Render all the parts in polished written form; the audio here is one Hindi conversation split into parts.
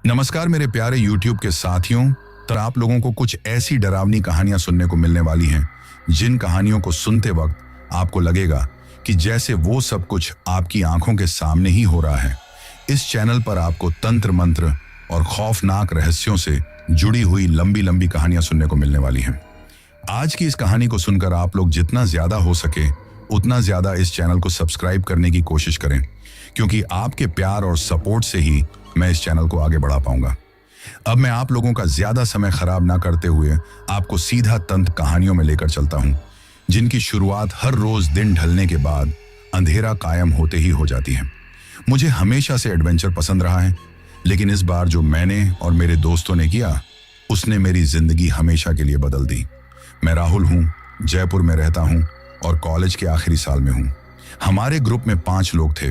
नमस्कार मेरे प्यारे YouTube के साथियों। तो आप लोगों को कुछ ऐसी डरावनी कहानियां सुनने को मिलने वाली हैं जिन कहानियों को सुनते वक्त आपको लगेगा कि जैसे वो सब कुछ आपकी आंखों के सामने ही हो रहा है। इस चैनल पर आपको तंत्र मंत्र और खौफनाक रहस्यों से जुड़ी हुई लंबी लंबी कहानियां सुनने को मिलने वाली हैं। आज की इस कहानी को सुनकर आप लोग जितना ज्यादा हो सके उतना ज्यादा इस चैनल को सब्सक्राइब करने की कोशिश करें, क्योंकि आपके प्यार और सपोर्ट से ही मैं इस चैनल को आगे बढ़ा पाऊंगा। अब मैं आप लोगों का ज्यादा समय खराब ना करते हुए आपको सीधा तंत्र कहानियों में लेकर चलता हूं, जिनकी शुरुआत हर रोज दिन ढलने के बाद अंधेरा कायम होते ही हो जाती है। मुझे हमेशा से एडवेंचर पसंद रहा है, लेकिन इस बार जो मैंने और मेरे दोस्तों ने किया उसने मेरी जिंदगी हमेशा के लिए बदल दी। मैं राहुल हूँ, जयपुर में रहता हूँ और कॉलेज के आखिरी साल में हूँ। हमारे ग्रुप में 5 लोग थे।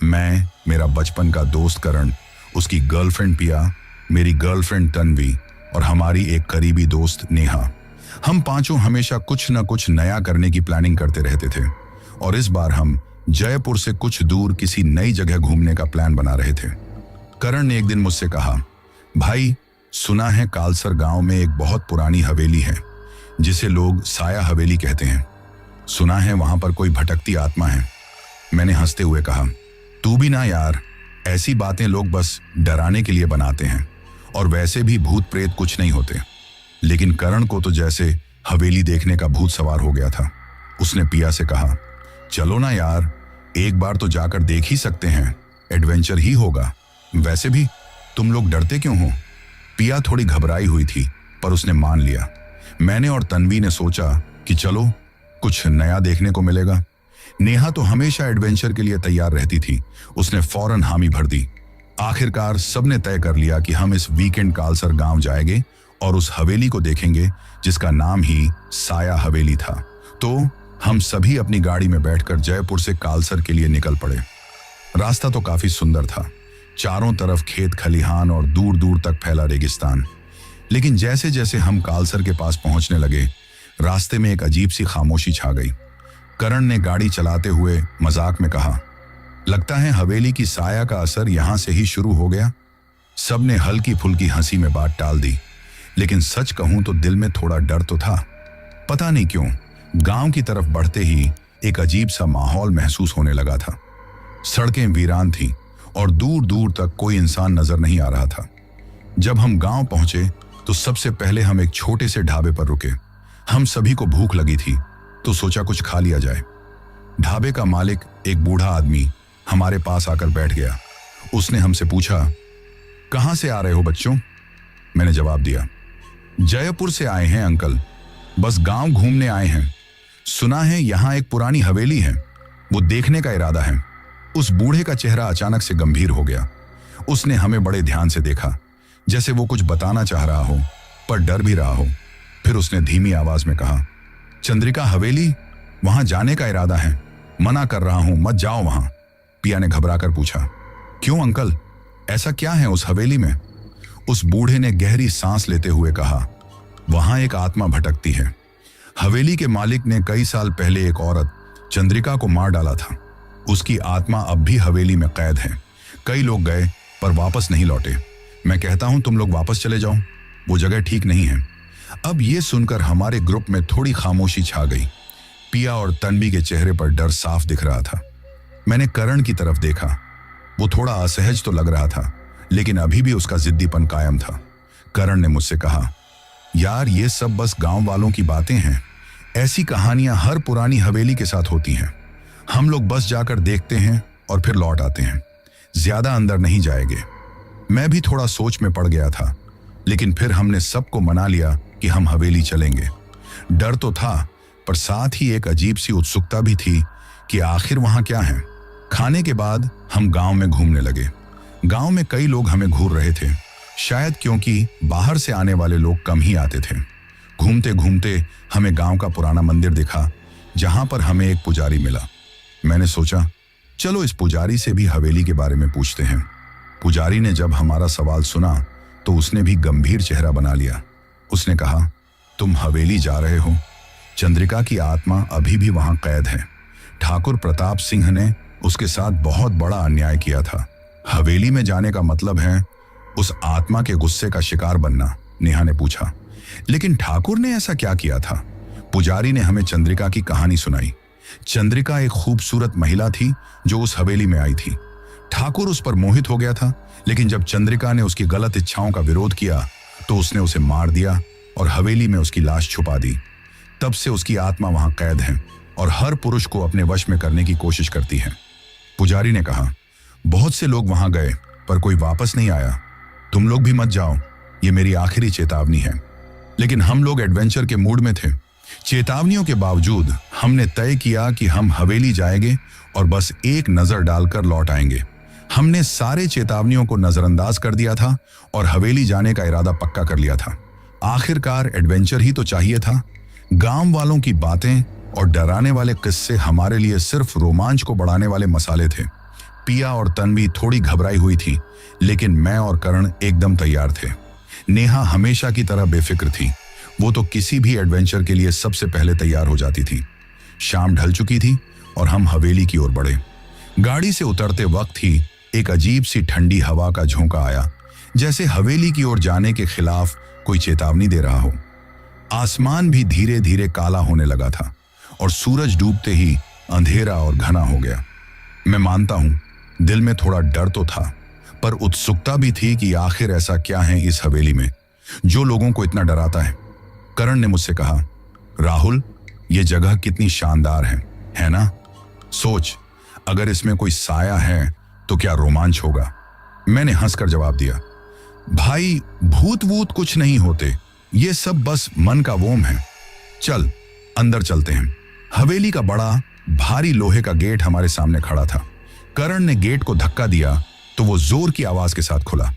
मैं, मेरा बचपन का दोस्त करण, उसकी गर्लफ्रेंड पिया, मेरी गर्लफ्रेंड तन्वी और हमारी एक करीबी दोस्त नेहा। हम पांचों हमेशा कुछ न कुछ नया करने की प्लानिंग करते रहते थे और इस बार हम जयपुर से कुछ दूर किसी नई जगह घूमने का प्लान बना रहे थे। करण ने एक दिन मुझसे कहा, भाई सुना है कालसर गांव में एक बहुत पुरानी हवेली है जिसे लोग साया हवेली कहते हैं। सुना है वहां पर कोई भटकती आत्मा है। मैंने हंसते हुए कहा, तू भी ना यार, ऐसी बातें लोग बस डराने के लिए बनाते हैं और वैसे भी भूत प्रेत कुछ नहीं होते। लेकिन करण को तो जैसे हवेली देखने का भूत सवार हो गया था। उसने पिया से कहा, चलो ना यार, एक बार तो जाकर देख ही सकते हैं, एडवेंचर ही होगा। वैसे भी तुम लोग डरते क्यों हो? पिया थोड़ी घबराई हुई थी पर उसने मान लिया। मैंने और तन्वी ने सोचा कि चलो कुछ नया देखने को मिलेगा। नेहा तो हमेशा एडवेंचर के लिए तैयार रहती थी। उसने फौरन हामी भर दी। आखिरकार सबने तय कर लिया कि हम इस वीकेंड कालसर गांव जाएंगे और उस हवेली को देखेंगे जिसका नाम ही साया हवेली था। तो हम सभी अपनी गाड़ी में बैठकर जयपुर से कालसर के लिए निकल पड़े। रास्ता तो काफी सुंदर था, चारों तरफ खेत खलिहान और दूर दूर तक फैला रेगिस्तान। लेकिन जैसे जैसे हम कालसर के पास पहुंचने लगे, रास्ते में एक अजीब सी खामोशी छा गई। करण ने गाड़ी चलाते हुए मजाक में कहा, लगता है हवेली की साया का असर यहां से ही शुरू हो गया। सबने हल्की फुल्की हंसी में बात टाल दी, लेकिन सच कहूं तो दिल में थोड़ा डर तो था। पता नहीं क्यों गांव की तरफ बढ़ते ही एक अजीब सा माहौल महसूस होने लगा था। सड़कें वीरान थीं और दूर दूर तक कोई इंसान नजर नहीं आ रहा था। जब हम गांव पहुंचे तो सबसे पहले हम एक छोटे से ढाबे पर रुके। हम सभी को भूख लगी थी तो सोचा कुछ खा लिया जाए। ढाबे का मालिक, एक बूढ़ा आदमी, हमारे पास आकर बैठ गया। उसने हमसे पूछा, कहां से आ रहे हो बच्चों? मैंने जवाब दिया, जयपुर से आए हैं अंकल, बस गांव घूमने आए हैं। सुना है यहां एक पुरानी हवेली है, वो देखने का इरादा है। उस बूढ़े का चेहरा अचानक से गंभीर हो गया। उसने हमें बड़े ध्यान से देखा, जैसे वो कुछ बताना चाह रहा हो पर डर भी रहा हो। फिर उसने धीमी आवाज में कहा, चंद्रिका हवेली, वहां जाने का इरादा है, मना कर रहा हूं, मत जाओ वहां। पिया ने घबराकर पूछा, क्यों अंकल, ऐसा क्या है उस हवेली में? उस बूढ़े ने गहरी सांस लेते हुए कहा, वहां एक आत्मा भटकती है। हवेली के मालिक ने कई साल पहले एक औरत चंद्रिका को मार डाला था। उसकी आत्मा अब भी हवेली में कैद है। कई लोग गए पर वापस नहीं लौटे। मैं कहता हूं तुम लोग वापस चले जाओ, वो जगह ठीक नहीं है। अब ये सुनकर हमारे ग्रुप में थोड़ी खामोशी छा गई। पिया और तन्वी के चेहरे पर डर साफ दिख रहा था। मैंने करण की तरफ देखा। वो थोड़ा असहज तो लग रहा था, लेकिन अभी भी उसका जिद्दीपन कायम था। करण ने मुझसे कहा, यार ये सब बस गांव वालों की बातें हैं। ऐसी कहानियां हर पुरानी हवेली के साथ होती हैं। हम लोग बस जाकर देखते हैं और फिर लौट आते हैं, ज्यादा अंदर नहीं जाएंगे। मैं भी थोड़ा सोच में पड़ गया था, लेकिन फिर हमने सबको मना लिया कि हम हवेली चलेंगे। डर तो था पर साथ ही एक अजीब सी उत्सुकता भी थी कि आखिर वहां क्या है। खाने के बाद हम गांव में घूमने लगे। गांव में कई लोग हमें घूर रहे थे, शायद क्योंकि बाहर से आने वाले लोग कम ही आते थे। घूमते घूमते हमें गांव का पुराना मंदिर दिखा, जहां पर हमें एक पुजारी मिला। मैंने सोचा, चलो इस पुजारी से भी हवेली के बारे में पूछते हैं। पुजारी ने जब हमारा सवाल सुना तो उसने भी गंभीर चेहरा बना लिया। उसने कहा, तुम हवेली जा रहे हो? चंद्रिका की आत्मा अभी भी वहां कैद है। ठाकुर प्रताप सिंह ने उसके साथ बहुत बड़ा अन्याय किया था। हवेली में जाने का मतलब है उस आत्मा के गुस्से का शिकार बनना, नेहा ने पूछा। लेकिन ठाकुर ने ऐसा क्या किया था? पुजारी ने हमें चंद्रिका की कहानी सुनाई। चंद्रिका एक खूबसूरत महिला थी जो उस हवेली में आई थी। ठाकुर उस पर मोहित हो गया था, लेकिन जब चंद्रिका ने उसकी गलत इच्छाओं का विरोध किया तो उसने उसे मार दिया और हवेली में उसकी लाश छुपा दी। तब से उसकी आत्मा वहां कैद है और हर पुरुष को अपने वश में करने की कोशिश करती है। पुजारी ने कहा, बहुत से लोग वहां गए पर कोई वापस नहीं आया। तुम लोग भी मत जाओ, ये मेरी आखिरी चेतावनी है। लेकिन हम लोग एडवेंचर के मूड में थे। चेतावनियों के बावजूद हमने तय किया कि हम हवेली जाएंगे और बस एक नजर डालकर लौट आएंगे। हमने सारे चेतावनियों को नजरअंदाज कर दिया था और हवेली जाने का इरादा पक्का कर लिया था। आखिरकार एडवेंचर ही तो चाहिए था। गांव वालों की बातें और डराने वाले किस्से हमारे लिए सिर्फ रोमांच को बढ़ाने वाले मसाले थे। पिया और तन्वी थोड़ी घबराई हुई थी, लेकिन मैं और करण एकदम तैयार थे। नेहा हमेशा की तरह बेफिक्र थी। वो तो किसी भी एडवेंचर के लिए सबसे पहले तैयार हो जाती थी। शाम ढल चुकी थी और हम हवेली की ओर बढ़े। गाड़ी से उतरते वक्त ही एक अजीब सी ठंडी हवा का झोंका आया, जैसे हवेली की ओर जाने के खिलाफ कोई चेतावनी दे रहा हो। आसमान भी धीरे धीरे काला होने लगा था और सूरज डूबते ही अंधेरा और घना हो गया। मैं मानता हूं दिल में थोड़ा डर तो था, पर उत्सुकता भी थी कि आखिर ऐसा क्या है इस हवेली में जो लोगों को इतना डराता है। करण ने मुझसे कहा, राहुल, ये जगह कितनी शानदार है ना? सोच, अगर इसमें कोई साया है तो क्या रोमांच होगा। मैंने हंसकर जवाब दिया, भाई भूत वूत कुछ नहीं होते, ये सब बस मन का वोम है। चल अंदर चलते हैं। हवेली का बड़ा भारी लोहे का गेट हमारे सामने खड़ा था। करण ने गेट को धक्का दिया तो वो जोर की आवाज के साथ खुला।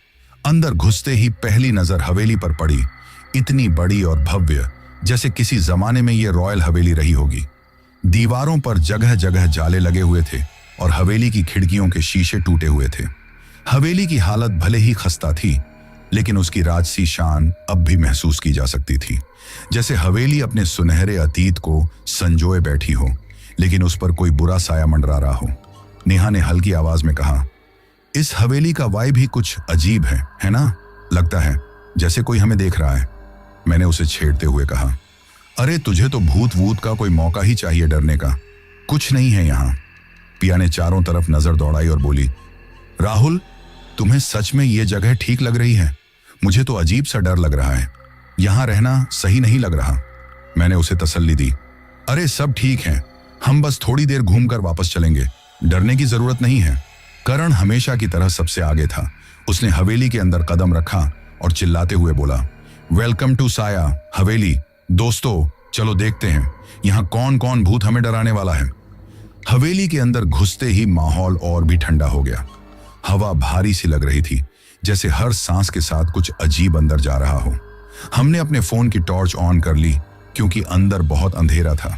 अंदर घुसते ही पहली नजर हवेली पर पड़ी, इतनी बड़ी और भव्य जैसे किसी जमाने में ये रॉयल हवेली रही होगी। दीवारों पर जगह जगह जाले लगे हुए थे और हवेली की खिड़कियों के शीशे टूटे हुए थे। हवेली की हालत भले ही खस्ता थी, लेकिन उसकी राजसी शान अब भी महसूस की जा सकती थी, जैसे हवेली अपने सुनहरे अतीत को संजोए बैठी हो, लेकिन उस पर कोई बुरा साया मंडरा रहा हो। नेहा ने हल्की आवाज में कहा, इस हवेली का वाइब भी कुछ अजीब है ना? लगता है जैसे कोई हमें देख रहा है। मैंने उसे छेड़ते हुए कहा, अरे तुझे तो भूत वूत का कोई मौका ही चाहिए डरने का, कुछ नहीं है यहाँ। पिया ने चारों तरफ नजर दौड़ाई और बोली, राहुल, तुम्हें सच में ये जगह ठीक लग रही है? मुझे तो अजीब सा डर लग रहा है, यहाँ रहना सही नहीं लग रहा। मैंने उसे तसल्ली दी, अरे सब ठीक है, हम बस थोड़ी देर घूमकर वापस चलेंगे, डरने की जरूरत नहीं है। करण हमेशा की तरह सबसे आगे था। उसने हवेली के अंदर कदम रखा और चिल्लाते हुए बोला, वेलकम टू साया हवेली। दोस्तों चलो देखते हैं यहाँ कौन कौन भूत हमें डराने वाला है। हवेली के अंदर घुसते ही माहौल और भी ठंडा हो गया। हवा भारी सी लग रही थी, जैसे हर सांस के साथ कुछ अजीब अंदर जा रहा हो। हमने अपने फोन की टॉर्च ऑन कर ली क्योंकि अंदर बहुत अंधेरा था।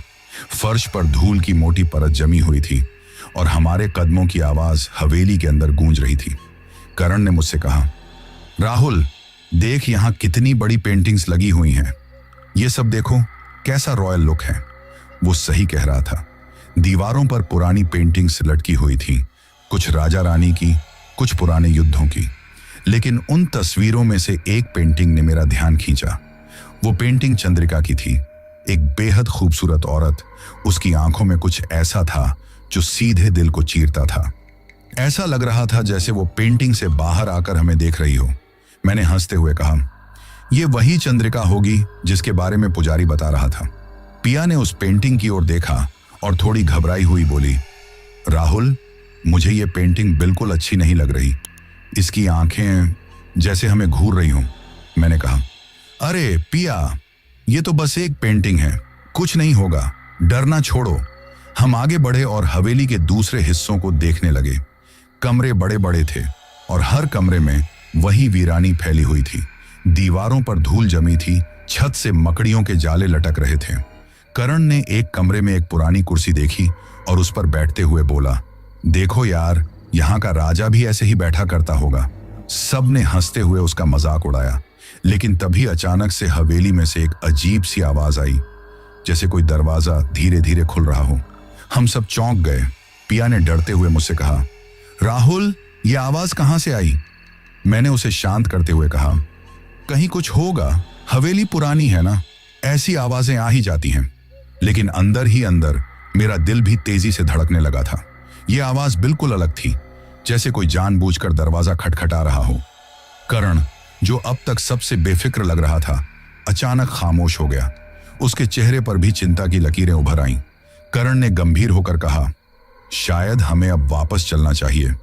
फर्श पर धूल की मोटी परत जमी हुई थी और हमारे कदमों की आवाज हवेली के अंदर गूंज रही थी। करण ने मुझसे कहा, राहुल देख यहाँ कितनी बड़ी पेंटिंग्स लगी हुई हैं। ये सब देखो कैसा रॉयल लुक है। वो सही कह रहा था। दीवारों पर पुरानी पेंटिंग्स लटकी हुई थी, कुछ राजा रानी की, कुछ पुराने युद्धों की। लेकिन उन तस्वीरों में से एक पेंटिंग ने मेरा ध्यान खींचा। वो पेंटिंग चंद्रिका की थी, एक बेहद खूबसूरत औरत। उसकी आंखों में कुछ ऐसा था जो सीधे दिल को चीरता था। ऐसा लग रहा था जैसे वो पेंटिंग से बाहर आकर हमें देख रही हो। मैंने हंसते हुए कहा, ये वही चंद्रिका होगी जिसके बारे में पुजारी बता रहा था। पिया ने उस पेंटिंग की ओर देखा और थोड़ी घबराई हुई बोली, राहुल, मुझे ये पेंटिंग बिल्कुल अच्छी नहीं लग रही। इसकी आंखें जैसे हमें घूर रही हों। मैंने कहा, अरे पिया, ये तो बस एक पेंटिंग है, कुछ नहीं होगा, डरना छोड़ो। हम आगे बढ़े और हवेली के दूसरे हिस्सों को देखने लगे। कमरे बड़े बड़े थे और हर कमरे में वही वीरानी फैली हुई थी। दीवारों पर धूल जमी थी, छत से मकड़ियों के जाले लटक रहे थे। करण ने एक कमरे में एक पुरानी कुर्सी देखी और उस पर बैठते हुए बोला, देखो यार, यहाँ का राजा भी ऐसे ही बैठा करता होगा। सब ने हंसते हुए उसका मजाक उड़ाया। लेकिन तभी अचानक से हवेली में से एक अजीब सी आवाज आई, जैसे कोई दरवाजा धीरे धीरे खुल रहा हो। हम सब चौंक गए। पिया ने डरते हुए मुझसे कहा, राहुल, ये आवाज कहां से आई? मैंने उसे शांत करते हुए कहा, कहीं कुछ होगा, हवेली पुरानी है ना, ऐसी आवाजें आ ही जाती हैं। लेकिन अंदर ही अंदर मेरा दिल भी तेजी से धड़कने लगा था। यह आवाज बिल्कुल अलग थी, जैसे कोई जानबूझकर दरवाजा खटखटा रहा हो। करण, जो अब तक सबसे बेफिक्र लग रहा था, अचानक खामोश हो गया। उसके चेहरे पर भी चिंता की लकीरें उभर आईं। करण ने गंभीर होकर कहा, शायद हमें अब वापस चलना चाहिए।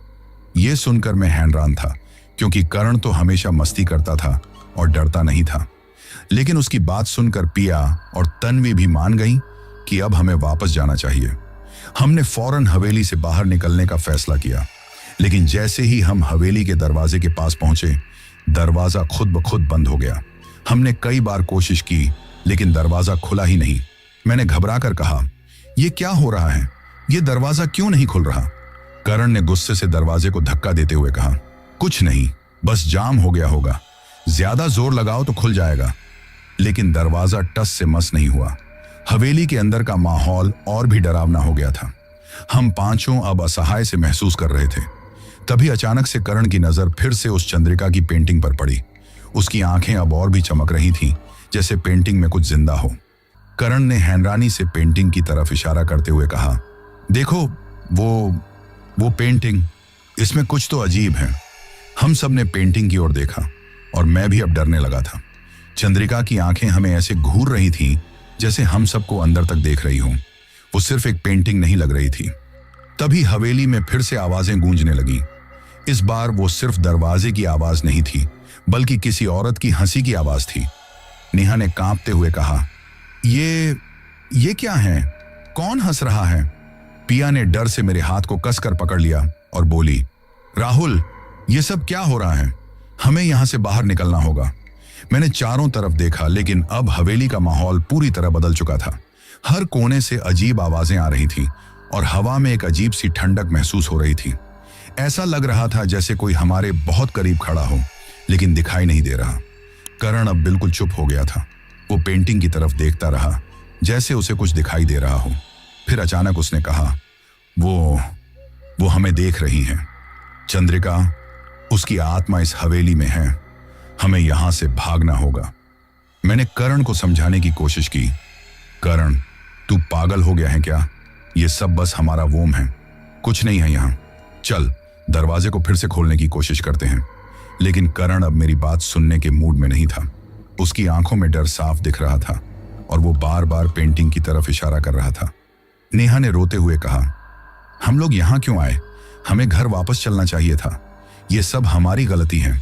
यह सुनकर मैं हैरान था, क्योंकि करण तो हमेशा मस्ती करता था और डरता नहीं था। लेकिन उसकी बात सुनकर पिया और तन्वी भी मान गई कि अब हमें वापस जाना चाहिए। हमने फौरन हवेली से बाहर निकलने का फैसला किया। लेकिन जैसे ही हम हवेली के दरवाजे के पास पहुंचे, दरवाजा खुद ब खुद बंद हो गया। हमने कई बार कोशिश की, लेकिन दरवाजा खुला ही नहीं। मैंने घबराकर कहा, यह क्या हो रहा है? यह दरवाजा क्यों नहीं खुल रहा? करण ने गुस्से से दरवाजे को धक्का देते हुए कहा, कुछ नहीं, बस जाम हो गया होगा, ज्यादा जोर लगाओ तो खुल जाएगा। लेकिन दरवाजा टस से मस नहीं हुआ। हवेली के अंदर का माहौल और भी डरावना हो गया था। हम पांचों अब असहाय से महसूस कर रहे थे। तभी अचानक से करण की नजर फिर से उस चंद्रिका की पेंटिंग पर पड़ी। उसकी आंखें अब और भी चमक रही थीं, जैसे पेंटिंग में कुछ जिंदा हो। करण ने हैरानी से पेंटिंग की तरफ इशारा करते हुए कहा, देखो, वो पेंटिंग, इसमें कुछ तो अजीब है। हम सब ने पेंटिंग की ओर देखा और मैं भी अब डरने लगा था। चंद्रिका की आंखें हमें ऐसे घूर रही थीं, जैसे हम सबको अंदर तक देख रही हों। वो सिर्फ एक पेंटिंग नहीं लग रही थी। तभी हवेली में फिर से आवाजें गूंजने लगी। इस बार वो सिर्फ दरवाजे की आवाज नहीं थी, बल्कि किसी औरत की हंसी की आवाज थी। नेहा ने कांपते हुए कहा, ये क्या है? कौन हंस रहा है? पिया ने डर से मेरे हाथ को कसकर पकड़ लिया और बोली, राहुल, ये सब क्या हो रहा है? हमें यहां से बाहर निकलना होगा। मैंने चारों तरफ देखा, लेकिन अब हवेली का माहौल पूरी तरह बदल चुका था। हर कोने से अजीब आवाजें आ रही थीं और हवा में एक अजीब सी ठंडक महसूस हो रही थी। ऐसा लग रहा था जैसे कोई हमारे बहुत करीब खड़ा हो, लेकिन दिखाई नहीं दे रहा। करण अब बिल्कुल चुप हो गया था। वो पेंटिंग की तरफ देखता रहा, जैसे उसे कुछ दिखाई दे रहा हो। फिर अचानक उसने कहा, वो हमें देख रही है। चंद्रिका, उसकी आत्मा इस हवेली में है। हमें यहां से भागना होगा। मैंने करण को समझाने की कोशिश की। करण, तू पागल हो गया है क्या? ये सब बस हमारा वोम है, कुछ नहीं है यहां। चल, दरवाजे को फिर से खोलने की कोशिश करते हैं। लेकिन करण अब मेरी बात सुनने के मूड में नहीं था। उसकी आंखों में डर साफ दिख रहा था और वो बार बार पेंटिंग की तरफ इशारा कर रहा था। नेहा ने रोते हुए कहा, हम लोग यहां क्यों आए? हमें घर वापस चलना चाहिए था। ये सब हमारी गलती है।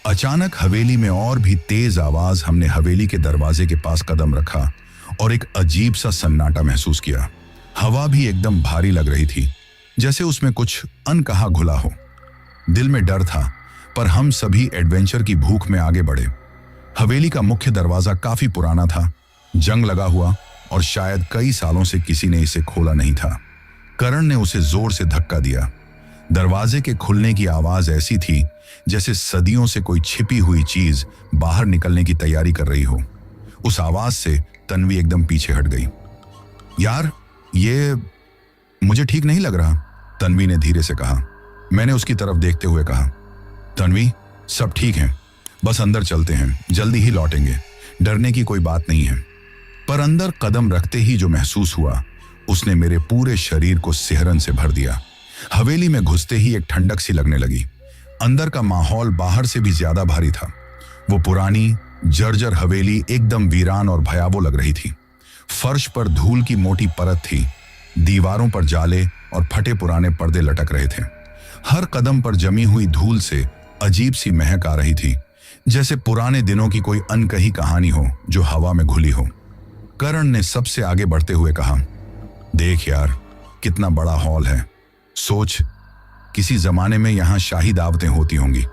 अचानक हवेली में और भी तेज आवाज। हमने हवेली के दरवाजे के पास कदम रखा और एक अजीब सा सन्नाटा महसूस किया। हवा भी एकदम भारी लग रही थी, जैसे उसमें कुछ अनकहा घुला हो। दिल में डर था, पर हम सभी एडवेंचर की भूख में आगे बढ़े। हवेली का मुख्य दरवाजा काफी पुराना था, जंग लगा हुआ, और शायद कई सालों से किसी ने इसे खोला नहीं था। करण ने उसे जोर से धक्का दिया। दरवाजे के खुलने की आवाज ऐसी थी जैसे सदियों से कोई छिपी हुई चीज बाहर निकलने की तैयारी कर रही हो। उस आवाज से तन्वी एकदम पीछे हट गई। यार, ये मुझे ठीक नहीं लग रहा, तन्वी ने धीरे से कहा। मैंने उसकी तरफ देखते हुए कहा, तन्वी, सब ठीक है, बस अंदर चलते हैं, जल्दी ही लौटेंगे, डरने की कोई बात नहीं है। पर अंदर कदम रखते ही जो महसूस हुआ, उसने मेरे पूरे शरीर को सिहरन से भर दिया। हवेली में घुसते ही एक ठंडक सी लगने लगी। अंदर का माहौल बाहर से भी ज्यादा भारी था। वो पुरानी जर्जर हवेली एकदम वीरान और भयावह लग रही थी। फर्श पर धूल की मोटी परत थी, दीवारों पर जाले और फटे पुराने पर्दे लटक रहे थे। हर कदम पर जमी हुई धूल से अजीब सी महक आ रही थी, जैसे पुराने दिनों की कोई अनकही कहानी हो जो हवा में घुली हो। करण ने सबसे आगे बढ़ते हुए कहा, देख यार, कितना बड़ा हॉल है। सोच, किसी जमाने में यहां शाही दावतें होती होंगी।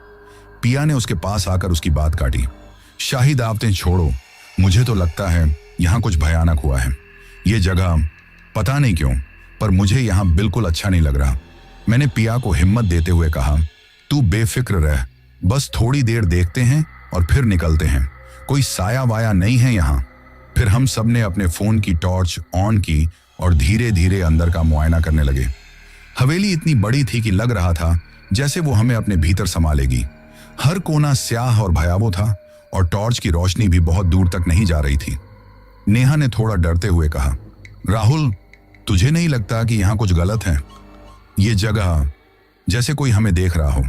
पिया ने उसके पास आकर उसकी बात काटी। शाही दावतें छोड़ो, मुझे तो लगता है यहां कुछ भयानक हुआ है। ये जगह पता नहीं क्यों, पर मुझे यहां बिल्कुल अच्छा नहीं लग रहा। मैंने पिया को हिम्मत देते हुए कहा, तू बेफिक्र रह, बस थोड़ी देर देखते हैं और फिर निकलते हैं। कोई साया वाया नहीं है यहाँ। फिर हम सब ने अपने फोन की टॉर्च ऑन की और धीरे धीरे अंदर का मुआयना करने लगे। हवेली इतनी बड़ी थी कि लग रहा था जैसे वो हमें अपने भीतर समा लेगी। हर कोना स्याह और भयावह था और टॉर्च की रोशनी भी बहुत दूर तक नहीं जा रही थी। नेहा ने थोड़ा डरते हुए कहा, राहुल, तुझे नहीं लगता कि यहां कुछ गलत है? ये जगह जैसे कोई हमें देख रहा हो।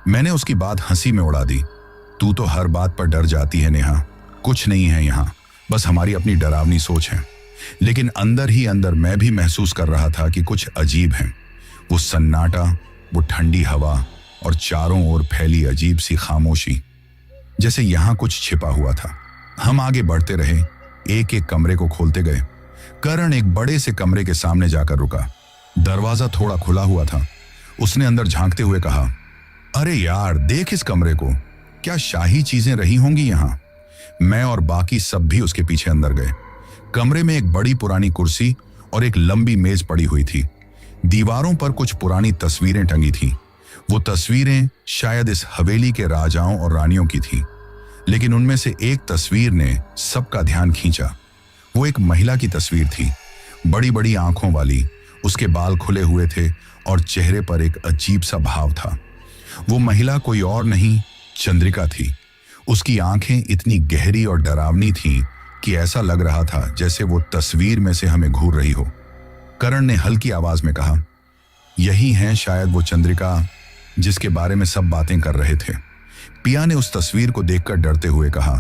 मैंने उसकी बात हंसी में उड़ा दी। तू तो हर बात पर डर जाती है नेहा। कुछ नहीं है यहाँ, बस हमारी अपनी डरावनी सोच है। लेकिन अंदर ही अंदर मैं भी महसूस कर रहा था कि कुछ अजीब है। वो सन्नाटा, वो ठंडी हवा और चारों ओर फैली अजीब सी खामोशी, जैसे यहाँ कुछ छिपा हुआ था। हम आगे बढ़ते रहे, एक एक कमरे को खोलते गए। करण एक बड़े से कमरे के सामने जाकर रुका। दरवाजा थोड़ा खुला हुआ था। उसने अंदर झांकते हुए कहा, अरे यार, देख इस कमरे को, क्या शाही चीजें रही होंगी यहाँ। मैं और बाकी सब भी उसके पीछे अंदर गए। कमरे में एक बड़ी पुरानी कुर्सी और एक लंबी मेज पड़ी हुई थी। दीवारों पर कुछ पुरानी तस्वीरें टंगी थीं। वो तस्वीरें शायद इस हवेली के राजाओं और रानियों की थी। लेकिन उनमें से एक तस्वीर ने सबका ध्यान खींचा। वो एक महिला की तस्वीर थी, बड़ी बड़ी आंखों वाली। उसके बाल खुले हुए थे और चेहरे पर एक अजीब सा भाव था। वो महिला कोई और नहीं, चंद्रिका थी। उसकी आंखें इतनी गहरी और डरावनी थीं कि ऐसा लग रहा था जैसे वो तस्वीर में से हमें घूर रही हो। करण ने हल्की आवाज में कहा, यही है शायद वो चंद्रिका जिसके बारे में सब बातें कर रहे थे। पिया ने उस तस्वीर को देखकर डरते हुए कहा,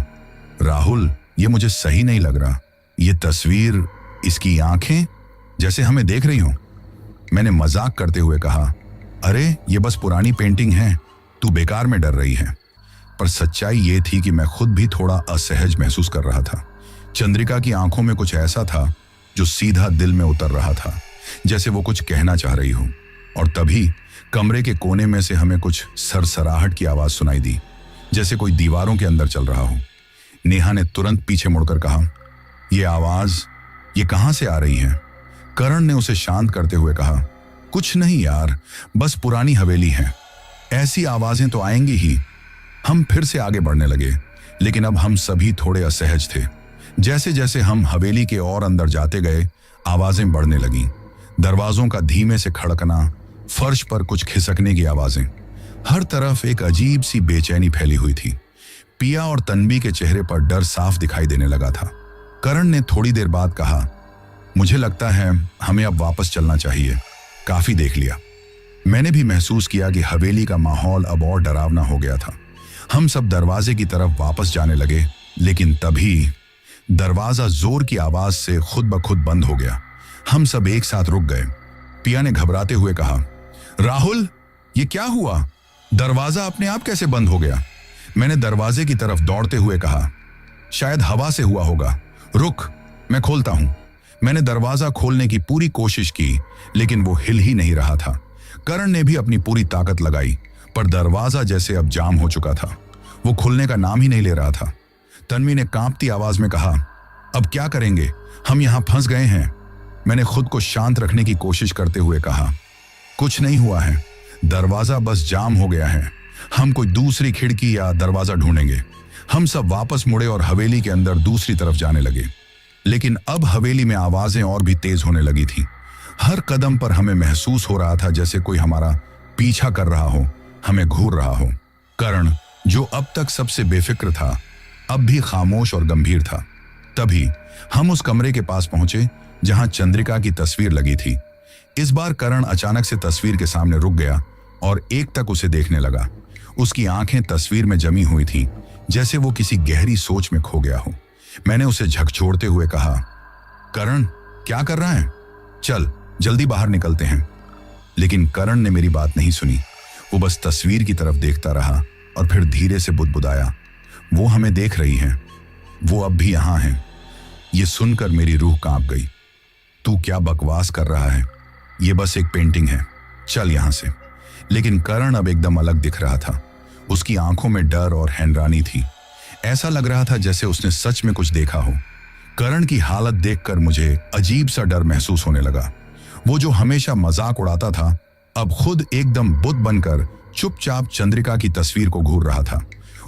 राहुल, ये मुझे सही नहीं लग रहा। ये तस्वीर, इसकी आंखें जैसे हमें देख रही हो। मैंने मजाक करते हुए कहा, अरे ये बस पुरानी पेंटिंग है, तू बेकार में डर रही है। पर सच्चाई ये थी कि मैं खुद भी थोड़ा असहज महसूस कर रहा था। चंद्रिका की आंखों में कुछ ऐसा था जो सीधा दिल में उतर रहा था, जैसे वो कुछ कहना चाह रही हो। और तभी कमरे के कोने में से हमें कुछ सरसराहट की आवाज सुनाई दी, जैसे कोई दीवारों के अंदर चल रहा हो। नेहा ने तुरंत पीछे मुड़कर कहा, ये आवाज, ये कहां से आ रही है? करण ने उसे शांत करते हुए कहा, कुछ नहीं यार, बस पुरानी हवेली है, ऐसी आवाजें तो आएंगी ही। हम फिर से आगे बढ़ने लगे, लेकिन अब हम सभी थोड़े असहज थे। जैसे जैसे हम हवेली के और अंदर जाते गए, आवाजें बढ़ने लगीं। दरवाजों का धीमे से खड़कना, फर्श पर कुछ खिसकने की आवाजें। हर तरफ एक अजीब सी बेचैनी फैली हुई थी। पिया और तन्वी के चेहरे पर डर साफ दिखाई देने लगा था। करण ने थोड़ी देर बाद कहा, मुझे लगता है हमें अब वापस चलना चाहिए, काफी देख लिया। मैंने भी महसूस किया कि हवेली का माहौल अब और डरावना हो गया था। हम सब दरवाजे की तरफ वापस जाने लगे, लेकिन तभी दरवाजा जोर की आवाज से खुद ब खुद बंद हो गया। हम सब एक साथ रुक गए। पिया ने घबराते हुए कहा, राहुल, ये क्या हुआ? दरवाजा अपने आप कैसे बंद हो गया? मैंने दरवाजे की तरफ दौड़ते हुए कहा, शायद हवा से हुआ होगा, रुक, मैं खोलता हूं। मैंने दरवाजा खोलने की पूरी कोशिश की, लेकिन वो हिल ही नहीं रहा था। करण ने भी अपनी पूरी ताकत लगाई, पर दरवाजा जैसे अब जाम हो चुका था। वो खुलने का नाम ही नहीं ले रहा था। तन्वी ने कांपती आवाज में कहा, अब क्या करेंगे? हम यहां फंस गए हैं। मैंने खुद को शांत रखने की कोशिश करते हुए कहा, कुछ नहीं हुआ है, दरवाजा बस जाम हो गया है। हम कोई दूसरी खिड़की या दरवाजा ढूंढेंगे। हम सब वापस मुड़े और हवेली के अंदर दूसरी तरफ जाने लगे। लेकिन अब हवेली में आवाजें और भी तेज होने लगी थी। हर कदम पर हमें महसूस हो रहा था जैसे कोई हमारा पीछा कर रहा हो, हमें घूर रहा हो। करण, जो अब तक सबसे बेफिक्र था, अब भी खामोश और गंभीर था। तभी हम उस कमरे के पास पहुंचे जहां चंद्रिका की तस्वीर लगी थी। इस बार करण अचानक से तस्वीर के सामने रुक गया और एक तक उसे देखने लगा। उसकी आंखें तस्वीर में जमी हुई थीं, जैसे वो किसी गहरी सोच में खो गया हो। मैंने उसे झकझोरते हुए कहा, करण, क्या कर रहा है? चल जल्दी बाहर निकलते हैं। लेकिन करण ने मेरी बात नहीं सुनी। वो बस तस्वीर की तरफ देखता रहा और फिर धीरे से बुदबुदाया, वो हमें देख रही है, वो अब भी यहां है। ये सुनकर मेरी रूह कांप गई। तू क्या बकवास कर रहा है? ये बस एक पेंटिंग है, चल यहां से। लेकिन करण अब एकदम अलग दिख रहा था। उसकी आंखों में डर और हैरानी थी। ऐसा लग रहा था जैसे उसने सच में कुछ देखा हो। करण की हालत देखकर मुझे अजीब सा डर महसूस होने लगा। वो जो हमेशा मजाक उड़ाता था, अब खुद एकदम बुत बनकर चुपचाप चंद्रिका की तस्वीर को घूर रहा था।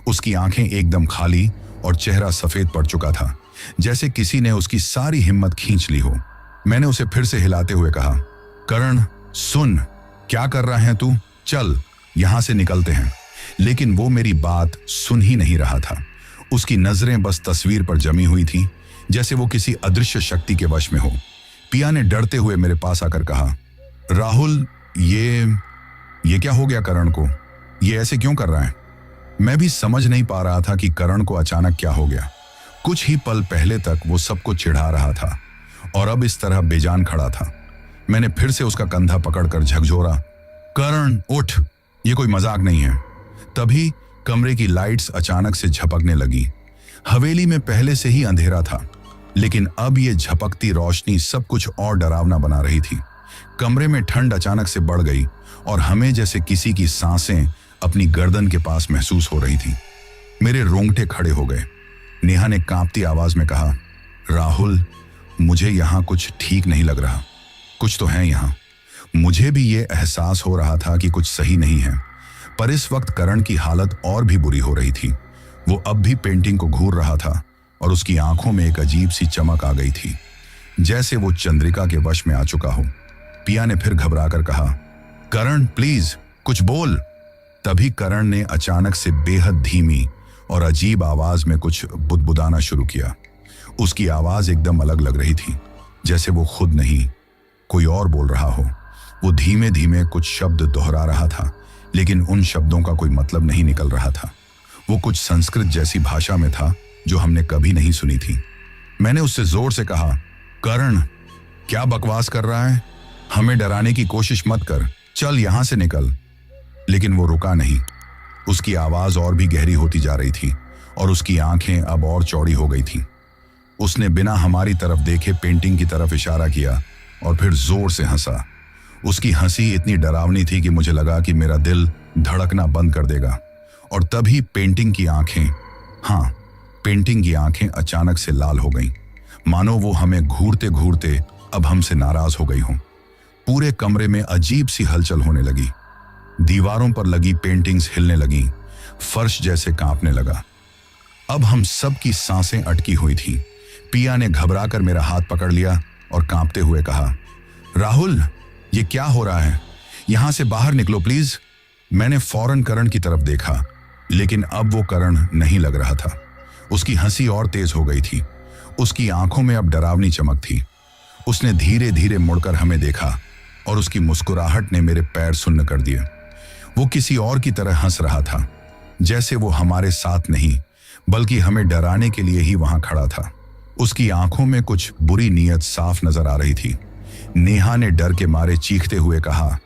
उसकी आंखें एकदम खाली और चेहरा सफेद पड़ चुका था, जैसे किसी ने उसकी सारी हिम्मत खींच ली हो। मैंने उसे फिर से हिलाते हुए कहा, करण सुन, क्या कर रहा है तू? चल यहां से निकलते हैं। लेकिन वो मेरी बात सुन ही नहीं रहा था। उसकी नजरें बस तस्वीर पर जमी हुई थीं, जैसे वो किसी अदृश्य शक्ति के वश में हो। पिया ने डरते हुए मेरे पास आकर कहा, राहुल, ये क्या हो गया करण को? ये ऐसे क्यों कर रहा है? मैं भी समझ नहीं पा रहा था कि करण को अचानक क्या हो गया। कुछ ही पल पहले तक वो सबको चिढ़ा रहा था और अब इस तरह बेजान खड़ा था। मैंने फिर से उसका कंधा पकड़कर झकझोरा, करण उठ, ये कोई मजाक नहीं है। तभी कमरे की लाइट्स अचानक से झपकने लगी। हवेली में पहले से ही अंधेरा था, लेकिन अब ये झपकती रोशनी सब कुछ और डरावना बना रही थी। कमरे में ठंड अचानक से बढ़ गई और हमें जैसे किसी की सांसें अपनी गर्दन के पास महसूस हो रही थी। मेरे रोंगटे खड़े हो गए। नेहा ने कांपती आवाज में कहा, राहुल, मुझे यहां कुछ ठीक नहीं लग रहा। कुछ तो है यहां। मुझे भी ये एहसास हो रहा था कि कुछ सही नहीं है, पर इस वक्त करण की हालत और भी बुरी हो रही थी। वो अब भी पेंटिंग को घूर रहा था और उसकी आंखों में एक अजीब सी चमक आ गई थी, जैसे वो चंद्रिका के वश में आ चुका हो। पिया ने फिर घबराकर कहा, करण प्लीज कुछ बोल। तभी करण ने अचानक से बेहद धीमी और अजीब आवाज में कुछ बुदबुदाना शुरू किया। उसकी आवाज एकदम अलग लग रही थी, जैसे वो खुद नहीं, कोई और बोल रहा हो। वो धीमे धीमे कुछ शब्द दोहरा रहा था, लेकिन उन शब्दों का कोई मतलब नहीं निकल रहा था। वो कुछ संस्कृत जैसी भाषा में था जो हमने कभी नहीं सुनी थी। मैंने उससे जोर से कहा, करण, क्या बकवास कर रहा है? हमें डराने की कोशिश मत कर, चल यहां से निकल। लेकिन वो रुका नहीं। उसकी आवाज और भी गहरी होती जा रही थी और उसकी आंखें अब और चौड़ी हो गई थीं। उसने बिना हमारी तरफ देखे पेंटिंग की तरफ इशारा किया और फिर जोर से हंसा। उसकी हंसी इतनी डरावनी थी कि मुझे लगा कि मेरा दिल धड़कना बंद कर देगा। और तभी पेंटिंग की आंखें अचानक से लाल हो गईं, मानो वो हमें घूरते घूरते अब हमसे नाराज हो गई हो। पूरे कमरे में अजीब सी हलचल होने लगी। दीवारों पर लगी पेंटिंग्स हिलने लगीं, फर्श जैसे कांपने लगा। अब हम सब की सांसें अटकी हुई थीं। पिया ने घबराकर मेरा हाथ पकड़ लिया और कांपते हुए कहा, राहुल, ये क्या हो रहा है? यहां से बाहर निकलो प्लीज। मैंने फौरन करण की तरफ देखा, लेकिन अब वो करण नहीं लग रहा था। उसकी हंसी और तेज हो गई थी। उसकी आंखों में अब डरावनी चमक थी। उसने धीरे धीरे मुड़कर हमें देखा और उसकी मुस्कुराहट ने मेरे पैर सुन्न कर दिए। वो किसी और की तरह हंस रहा था, जैसे वो हमारे साथ नहीं बल्कि हमें डराने के लिए ही वहां खड़ा था। उसकी आंखों में कुछ बुरी नीयत साफ नजर आ रही थी। नेहा ने डर के मारे चीखते हुए कहा,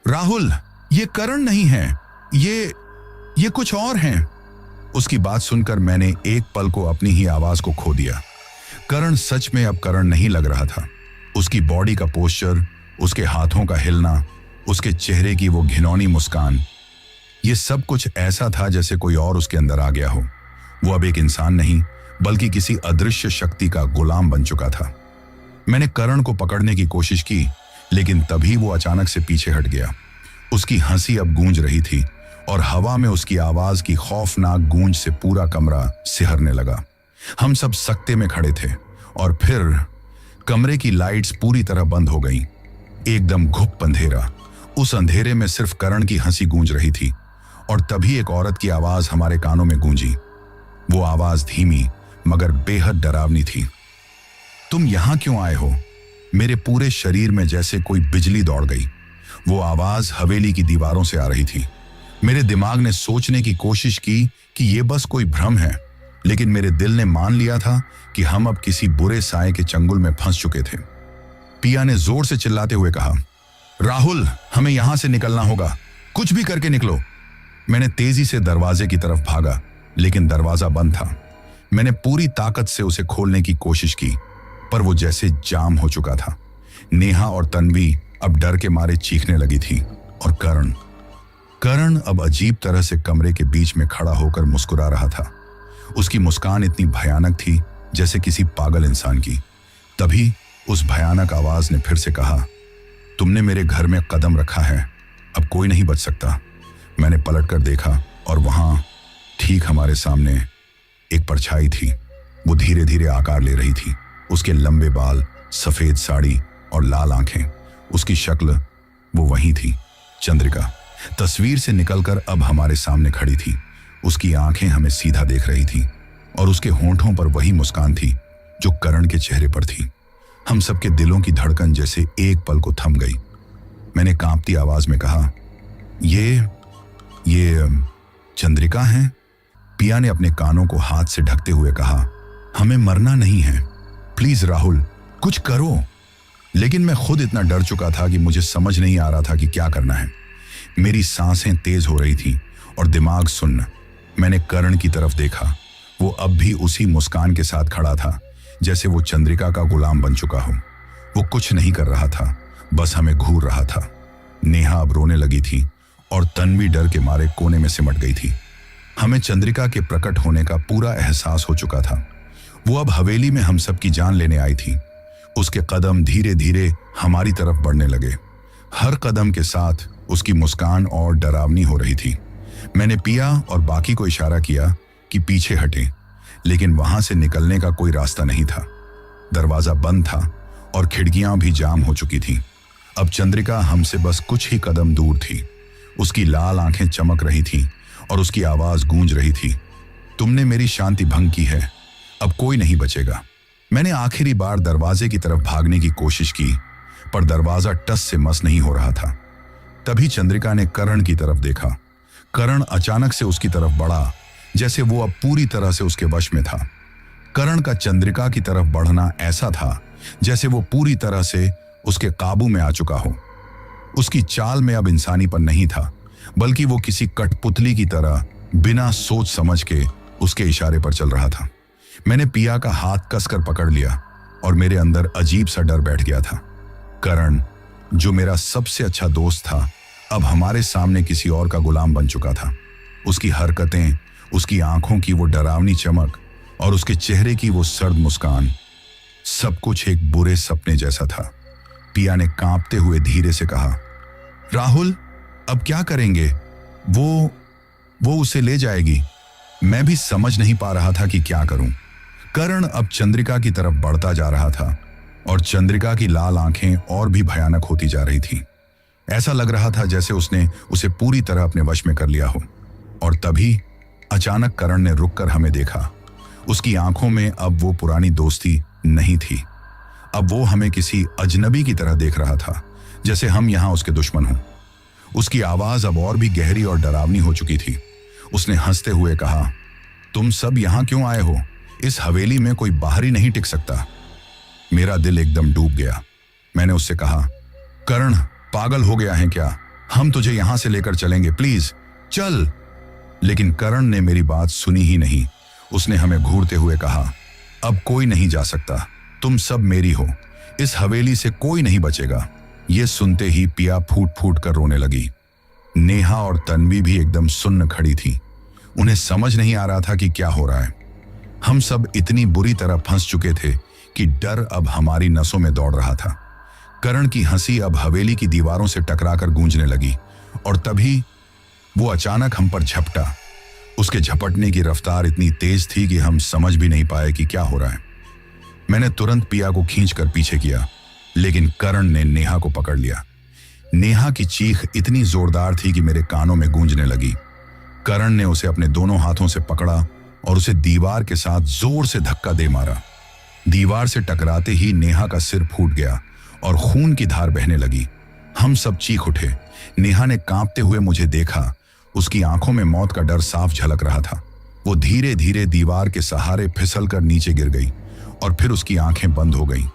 राहुल, ये करण नहीं है, ये कुछ और हैं। उसकी बात सुनकर मैंने एक पल को अपनी ही आवाज को खो दिया। करण सच में अब करण नहीं लग रहा था। उसकी बॉडी का पोस्चर, उसके हाथों का हिलना, उसके चेहरे की वो घिनौनी मुस्कान, ये सब कुछ ऐसा था जैसे कोई और उसके अंदर आ गया हो। वो अब एक इंसान नहीं बल्कि किसी अदृश्य शक्ति का गुलाम बन चुका था। मैंने करण को पकड़ने की कोशिश की, लेकिन तभी वो अचानक से पीछे हट गया। उसकी हंसी अब गूंज रही थी और हवा में उसकी आवाज की खौफनाक गूंज से पूरा कमरा सिहरने लगा। हम सब सकते में खड़े थे और फिर कमरे की लाइट्स पूरी तरह बंद हो गईं। एकदम घुप अंधेरा। उस अंधेरे में सिर्फ करण की हंसी गूंज रही थी और तभी एक औरत की आवाज हमारे कानों में गूंजी। वो आवाज धीमी मगर बेहद डरावनी थी। तुम यहां क्यों आए हो? मेरे पूरे शरीर में जैसे कोई बिजली दौड़ गई। वो आवाज हवेली की दीवारों से आ रही थी। मेरे दिमाग ने सोचने की कोशिश की कि ये बस कोई भ्रम है, लेकिन मेरे दिल ने मान लिया था कि हम अब किसी बुरे साए के चंगुल में फंस चुके थे। पिया ने जोर से चिल्लाते हुए कहा, राहुल, हमें यहां से निकलना होगा, कुछ भी करके निकलो। मैंने तेजी से दरवाजे की तरफ भागा, लेकिन दरवाजा बंद था। मैंने पूरी ताकत से उसे खोलने की कोशिश की, पर वो जैसे जाम हो चुका था। नेहा और तन्वी अब डर के मारे चीखने लगी थी और करण अब अजीब तरह से कमरे के बीच में खड़ा होकर मुस्कुरा रहा था। उसकी मुस्कान इतनी भयानक थी जैसे किसी पागल इंसान की। तभी उस भयानक आवाज ने फिर से कहा, तुमने मेरे घर में कदम रखा है, अब कोई नहीं बच सकता। मैंने पलटकर देखा और वहां ठीक हमारे सामने एक परछाई थी। वो धीरे धीरे आकार ले रही थी। उसके लंबे बाल, सफेद साड़ी और लाल आंखें। उसकी शक्ल वो वही थी, चंद्रिका। तस्वीर से निकलकर अब हमारे सामने खड़ी थी। उसकी आंखें हमें सीधा देख रही थी और उसके होंठों पर वही मुस्कान थी जो करण के चेहरे पर थी। हम सबके दिलों की धड़कन जैसे एक पल को थम गई। मैंने कांपती आवाज में कहा, ये चंद्रिका है? पिया ने अपने कानों को हाथ से ढकते हुए कहा, हमें मरना नहीं है, प्लीज राहुल कुछ करो। लेकिन मैं खुद इतना डर चुका था कि मुझे समझ नहीं आ रहा था कि क्या करना है। मेरी सांसें तेज हो रही थी और दिमाग सुन्न। मैंने करण की तरफ देखा। वो अब भी उसी मुस्कान के साथ खड़ा था जैसे वो चंद्रिका का गुलाम बन चुका हो। वो कुछ नहीं कर रहा था, बस हमें घूर रहा था। नेहा अब रोने लगी थी और तन्वी डर के मारे कोने में सिमट गई थी। हमें चंद्रिका के प्रकट होने का पूरा एहसास हो चुका था। वो अब हवेली में हम सब की जान लेने आई थी। उसके कदम धीरे धीरे हमारी तरफ बढ़ने लगे। हर कदम के साथ उसकी मुस्कान और डरावनी हो रही थी। मैंने पिया और बाकी को इशारा किया कि पीछे हटें, लेकिन वहां से निकलने का कोई रास्ता नहीं था। दरवाजा बंद था और खिड़कियां भी जाम हो चुकी थीं। अब चंद्रिका हमसे बस कुछ ही कदम दूर थी। उसकी लाल आंखें चमक रही थीं और उसकी आवाज गूंज रही थी, तुमने मेरी शांति भंग की है, अब कोई नहीं बचेगा। मैंने आखिरी बार दरवाजे की तरफ भागने की कोशिश की, पर दरवाजा टस से मस नहीं हो रहा था। तभी चंद्रिका ने करण की तरफ देखा। करण अचानक से उसकी तरफ बढ़ा, जैसे वो अब पूरी तरह से उसके वश में था। करण का चंद्रिका की तरफ बढ़ना ऐसा था जैसे वो पूरी तरह से उसके काबू में आ चुका हो। उसकी चाल में अब इंसानीपन नहीं था, बल्कि वो किसी कठपुतली की तरह बिना सोच समझ के उसके इशारे पर चल रहा था। मैंने पिया का हाथ कसकर पकड़ लिया और मेरे अंदर अजीब सा डर बैठ गया था। करण, जो मेरा सबसे अच्छा दोस्त था, अब हमारे सामने किसी और का गुलाम बन चुका था। उसकी हरकतें, उसकी आंखों की वो डरावनी चमक और उसके चेहरे की वो सर्द मुस्कान, सब कुछ एक बुरे सपने जैसा था। पिया ने कांपते हुए धीरे से कहा, राहुल अब क्या करेंगे? वो उसे ले जाएगी। मैं भी समझ नहीं पा रहा था कि क्या करूं। करण अब चंद्रिका की तरफ बढ़ता जा रहा था और चंद्रिका की लाल आंखें और भी भयानक होती जा रही थी। ऐसा लग रहा था जैसे उसने उसे पूरी तरह अपने वश में कर लिया हो। और तभी अचानक करण ने रुककर हमें देखा। उसकी आंखों में अब वो पुरानी दोस्ती नहीं थी। अब वो हमें किसी अजनबी की तरह देख रहा था, जैसे हम यहां उसके दुश्मन हों। उसकी आवाज अब और भी गहरी और डरावनी हो चुकी थी। उसने हंसते हुए कहा, तुम सब यहां क्यों आए हो? इस हवेली में कोई बाहरी नहीं टिक सकता। मेरा दिल एकदम डूब गया। मैंने उससे कहा, करण पागल हो गया है क्या? हम तुझे यहां से लेकर चलेंगे, प्लीज चल। लेकिन करण ने मेरी बात सुनी ही नहीं। उसने हमें घूरते हुए कहा, अब कोई नहीं जा सकता, तुम सब मेरी हो, इस हवेली से कोई नहीं बचेगा। ये सुनते ही पिया फूट फूट कर रोने लगी। नेहा और तन्वी भी एकदम सुन्न खड़ी थी। उन्हें समझ नहीं आ रहा था कि क्या हो रहा है। हम सब इतनी बुरी तरह फंस चुके थे कि डर अब हमारी नसों में दौड़ रहा था। करण की हंसी अब हवेली की दीवारों से टकराकर गूंजने लगी और तभी वो अचानक हम पर झपटा। उसके झपटने की रफ्तार इतनी तेज थी कि हम समझ भी नहीं पाए कि क्या हो रहा है। मैंने तुरंत पिया को खींचकर पीछे किया, लेकिन करण ने नेहा को पकड़ लिया। नेहा की चीख इतनी जोरदार थी कि मेरे कानों में गूंजने लगी। करण ने उसे अपने दोनों हाथों से पकड़ा और उसे दीवार के साथ जोर से धक्का दे मारा। दीवार से टकराते ही नेहा का सिर फूट गया और खून की धार बहने लगी। हम सब चीख उठे। नेहा ने कांपते हुए मुझे देखा। उसकी आंखों में मौत का डर साफ झलक रहा था। वो धीरे धीरे दीवार के सहारे फिसल कर नीचे गिर गई और फिर उसकी आंखें बंद हो गईं।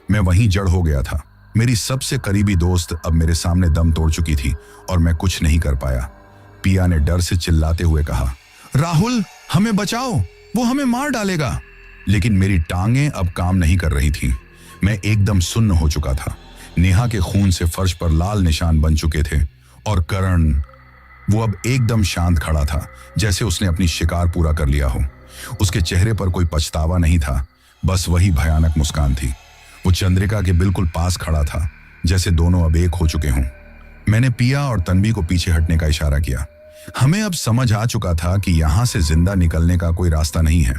मैं वहीं जड़ हो गया था। मेरी सबसे करीबी दोस्त अब मेरे सामने दम तोड़ चुकी थी और मैं कुछ नहीं कर पाया। पिया ने डर से चिल्लाते हुए कहा, राहुल हमें बचाओ, वो हमें मार डालेगा। लेकिन मेरी टांगें अब काम नहीं कर रही थीं। मैं एकदम सुन्न हो चुका था। नेहा के खून से फर्श पर लाल निशान बन चुके थे और करण, वो अब एकदम शांत खड़ा था, जैसे उसने अपनी शिकार पूरा कर लिया हो। उसके चेहरे पर कोई पछतावा नहीं था, बस वही भयानक मुस्कान थी। वो चंद्रिका के बिल्कुल पास खड़ा था, जैसे दोनों अब एक हो चुके हों। मैंने पिया और तन्वी को पीछे हटने का इशारा किया। हमें अब समझ आ चुका था कि यहां से जिंदा निकलने का कोई रास्ता नहीं है।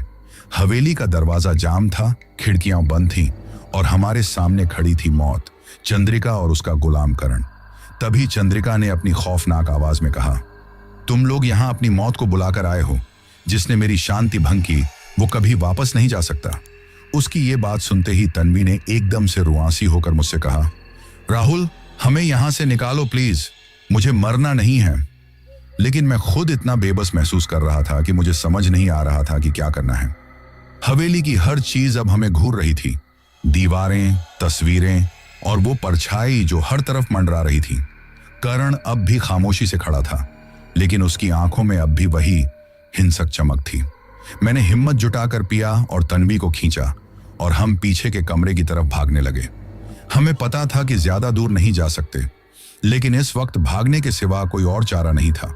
हवेली का दरवाजा जाम था, खिड़कियां बंद थीं और हमारे सामने खड़ी थी मौत, चंद्रिका और उसका गुलाम करण। तभी चंद्रिका ने अपनी खौफनाक आवाज में कहा, तुम लोग यहां अपनी मौत को बुलाकर आए हो। जिसने मेरी शांति भंग की वो कभी वापस नहीं जा सकता। उसकी ये बात सुनते ही तन्वी ने एकदम से रुआंसी होकर मुझसे कहा, राहुल, हमें यहां से निकालो प्लीज, मुझे मरना नहीं है। लेकिन मैं खुद इतना बेबस महसूस कर रहा था कि मुझे समझ नहीं आ रहा था कि क्या करना है। हवेली की हर चीज अब हमें घूर रही थी, दीवारें, तस्वीरें और वो परछाई जो हर तरफ मंडरा रही थी। करण अब भी खामोशी से खड़ा था, लेकिन उसकी आंखों में अब भी वही हिंसक चमक थी। मैंने हिम्मत जुटाकर पिया और तन्वी को खींचा और हम पीछे के कमरे की तरफ भागने लगे। हमें पता था कि ज्यादा दूर नहीं जा सकते, लेकिन इस वक्त भागने के सिवा कोई और चारा नहीं था।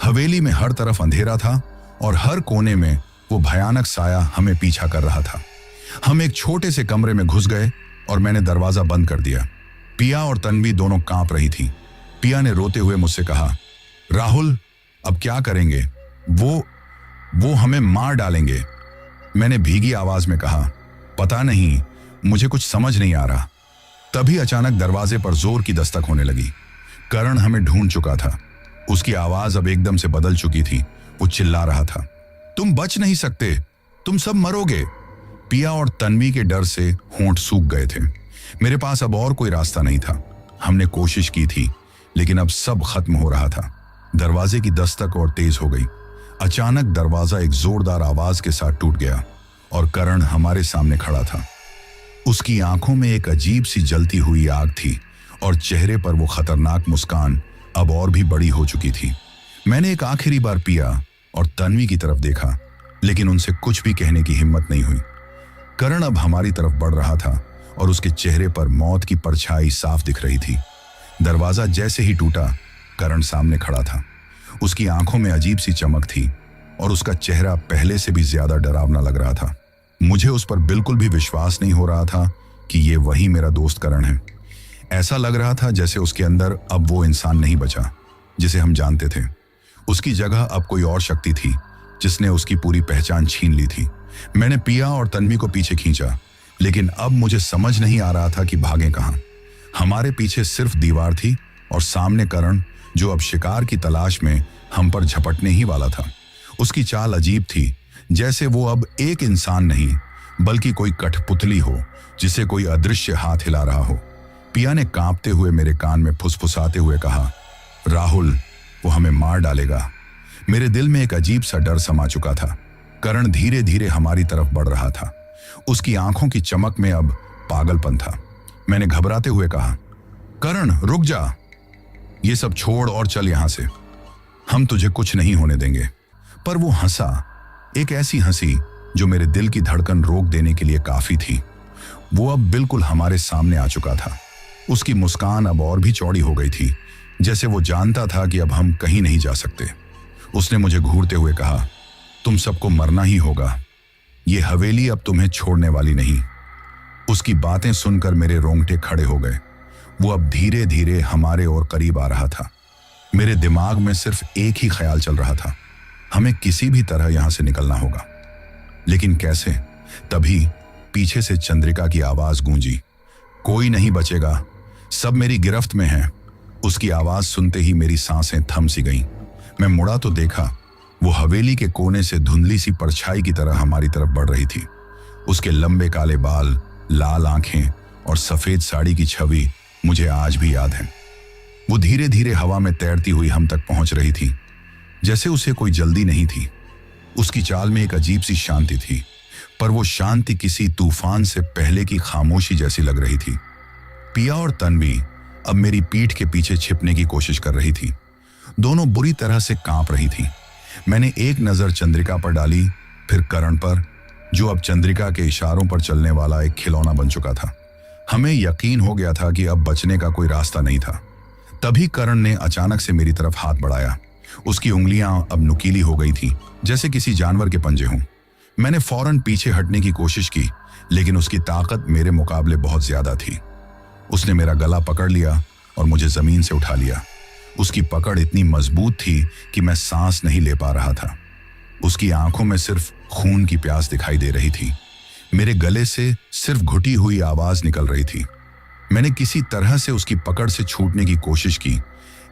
हवेली में हर तरफ अंधेरा था और हर कोने में वो भयानक साया हमें पीछा कर रहा था। हम एक छोटे से कमरे में घुस गए और मैंने दरवाजा बंद कर दिया। पिया और तन्वी दोनों कांप रही थी। पिया ने रोते हुए मुझसे कहा, राहुल, अब क्या करेंगे? वो हमें मार डालेंगे। मैंने भीगी आवाज में कहा, पता नहीं, मुझे कुछ समझ नहीं आ रहा। तभी अचानक दरवाजे पर जोर की दस्तक होने लगी। करण हमें ढूंढ चुका था। उसकी आवाज अब एकदम से बदल चुकी थी। वो चिल्ला रहा था, तुम बच नहीं सकते, तुम सब मरोगे। पिया और तन्वी के डर से होंठ सूख गए थे। मेरे पास अब और कोई रास्ता नहीं था। हमने कोशिश की थी, लेकिन अब सब खत्म हो रहा था। दरवाजे की दस्तक और तेज हो गई। अचानक दरवाजा एक जोरदार आवाज के साथ टूट गया और करण हमारे सामने खड़ा था। उसकी आंखों में एक अजीब सी जलती हुई आग थी और चेहरे पर वो खतरनाक मुस्कान अब और भी बड़ी हो चुकी थी। मैंने एक आखिरी बार पिया और तन्वी की तरफ देखा, लेकिन उनसे कुछ भी कहने की हिम्मत नहीं हुई। करण अब हमारी तरफ बढ़ रहा था और उसके चेहरे पर मौत की परछाई साफ दिख रही थी। दरवाजा जैसे ही टूटा, करण सामने खड़ा था। उसकी आंखों में अजीब सी चमक थी और उसका चेहरा पहले से भी ज्यादा डरावना लग रहा था। मुझे उस पर बिल्कुल भी विश्वास नहीं हो रहा था कि ये वही मेरा दोस्त करण है। ऐसा लग रहा था जैसे उसके अंदर अब वो इंसान नहीं बचा जिसे हम जानते थे। उसकी जगह अब कोई और शक्ति थी जिसने उसकी पूरी पहचान छीन ली थी। मैंने पिया और तन्वी को पीछे खींचा, लेकिन अब मुझे समझ नहीं आ रहा था कि भागें कहां। हमारे पीछे सिर्फ दीवार थी और सामने करण, जो अब शिकार की तलाश में हम पर झपटने ही वाला था। उसकी चाल अजीब थी, जैसे वो अब एक इंसान नहीं बल्कि कोई कठपुतली हो जिसे कोई अदृश्य हाथ हिला रहा हो। पिया ने कांपते हुए मेरे कान में फुसफुसाते हुए कहा, राहुल, वो हमें मार डालेगा। मेरे दिल में एक अजीब सा डर समा चुका था। करण धीरे धीरे हमारी तरफ बढ़ रहा था। उसकी आंखों की चमक में अब पागलपन था। मैंने घबराते हुए कहा, करण, रुक जा, ये सब छोड़ और चल यहां से। हम तुझे कुछ नहीं होने देंगे। पर वो हंसा, एक ऐसी हंसी जो मेरे दिल की धड़कन रोक देने के लिए काफी थी। वो अब बिल्कुल हमारे सामने आ चुका था। उसकी मुस्कान अब और भी चौड़ी हो गई थी, जैसे वो जानता था कि अब हम कहीं नहीं जा सकते। उसने मुझे घूरते हुए कहा, तुम सबको मरना ही होगा। ये हवेली अब तुम्हें छोड़ने वाली नहीं। उसकी बातें सुनकर मेरे रोंगटे खड़े हो गए। वो अब धीरे धीरे हमारे और करीब आ रहा था। मेरे दिमाग में सिर्फ एक ही ख्याल चल रहा था, हमें किसी भी तरह यहां से निकलना होगा। लेकिन कैसे? तभी पीछे से चंद्रिका की आवाज गूंजी, कोई नहीं बचेगा, सब मेरी गिरफ्त में है। उसकी आवाज सुनते ही मेरी सांसें थम सी गईं। मैं मुड़ा तो देखा, वो हवेली के कोने से धुंधली सी परछाई की तरह हमारी तरफ बढ़ रही थी। उसके लंबे काले बाल, लाल आंखें और सफेद साड़ी की छवि मुझे आज भी याद है। वो धीरे धीरे हवा में तैरती हुई हम तक पहुंच रही थी, जैसे उसे कोई जल्दी नहीं थी। उसकी चाल में एक अजीब सी शांति थी, पर वो शांति किसी तूफान से पहले की खामोशी जैसी लग रही थी। पिया और तन्वी अब मेरी पीठ के पीछे छिपने की कोशिश कर रही थी। दोनों बुरी तरह से कांप रही थी। मैंने एक नजर चंद्रिका पर डाली, फिर करण पर, जो अब चंद्रिका के इशारों पर चलने वाला एक खिलौना बन चुका था। हमें यकीन हो गया था कि अब बचने का कोई रास्ता नहीं था। तभी करण ने अचानक से मेरी तरफ हाथ बढ़ाया। उसकी उंगलियां अब नुकीली हो गई थी, जैसे किसी जानवर के पंजे हों। मैंने फौरन पीछे हटने की कोशिश की, लेकिन उसकी ताकत मेरे मुकाबले बहुत ज्यादा थी। उसने मेरा गला पकड़ लिया और मुझे जमीन से उठा लिया। उसकी पकड़ इतनी मजबूत थी कि मैं सांस नहीं ले पा रहा था। उसकी आंखों में सिर्फ खून की प्यास दिखाई दे रही थी। मेरे गले से सिर्फ घुटी हुई आवाज निकल रही थी, मैंने किसी तरह से उसकी पकड़ से छूटने की कोशिश की,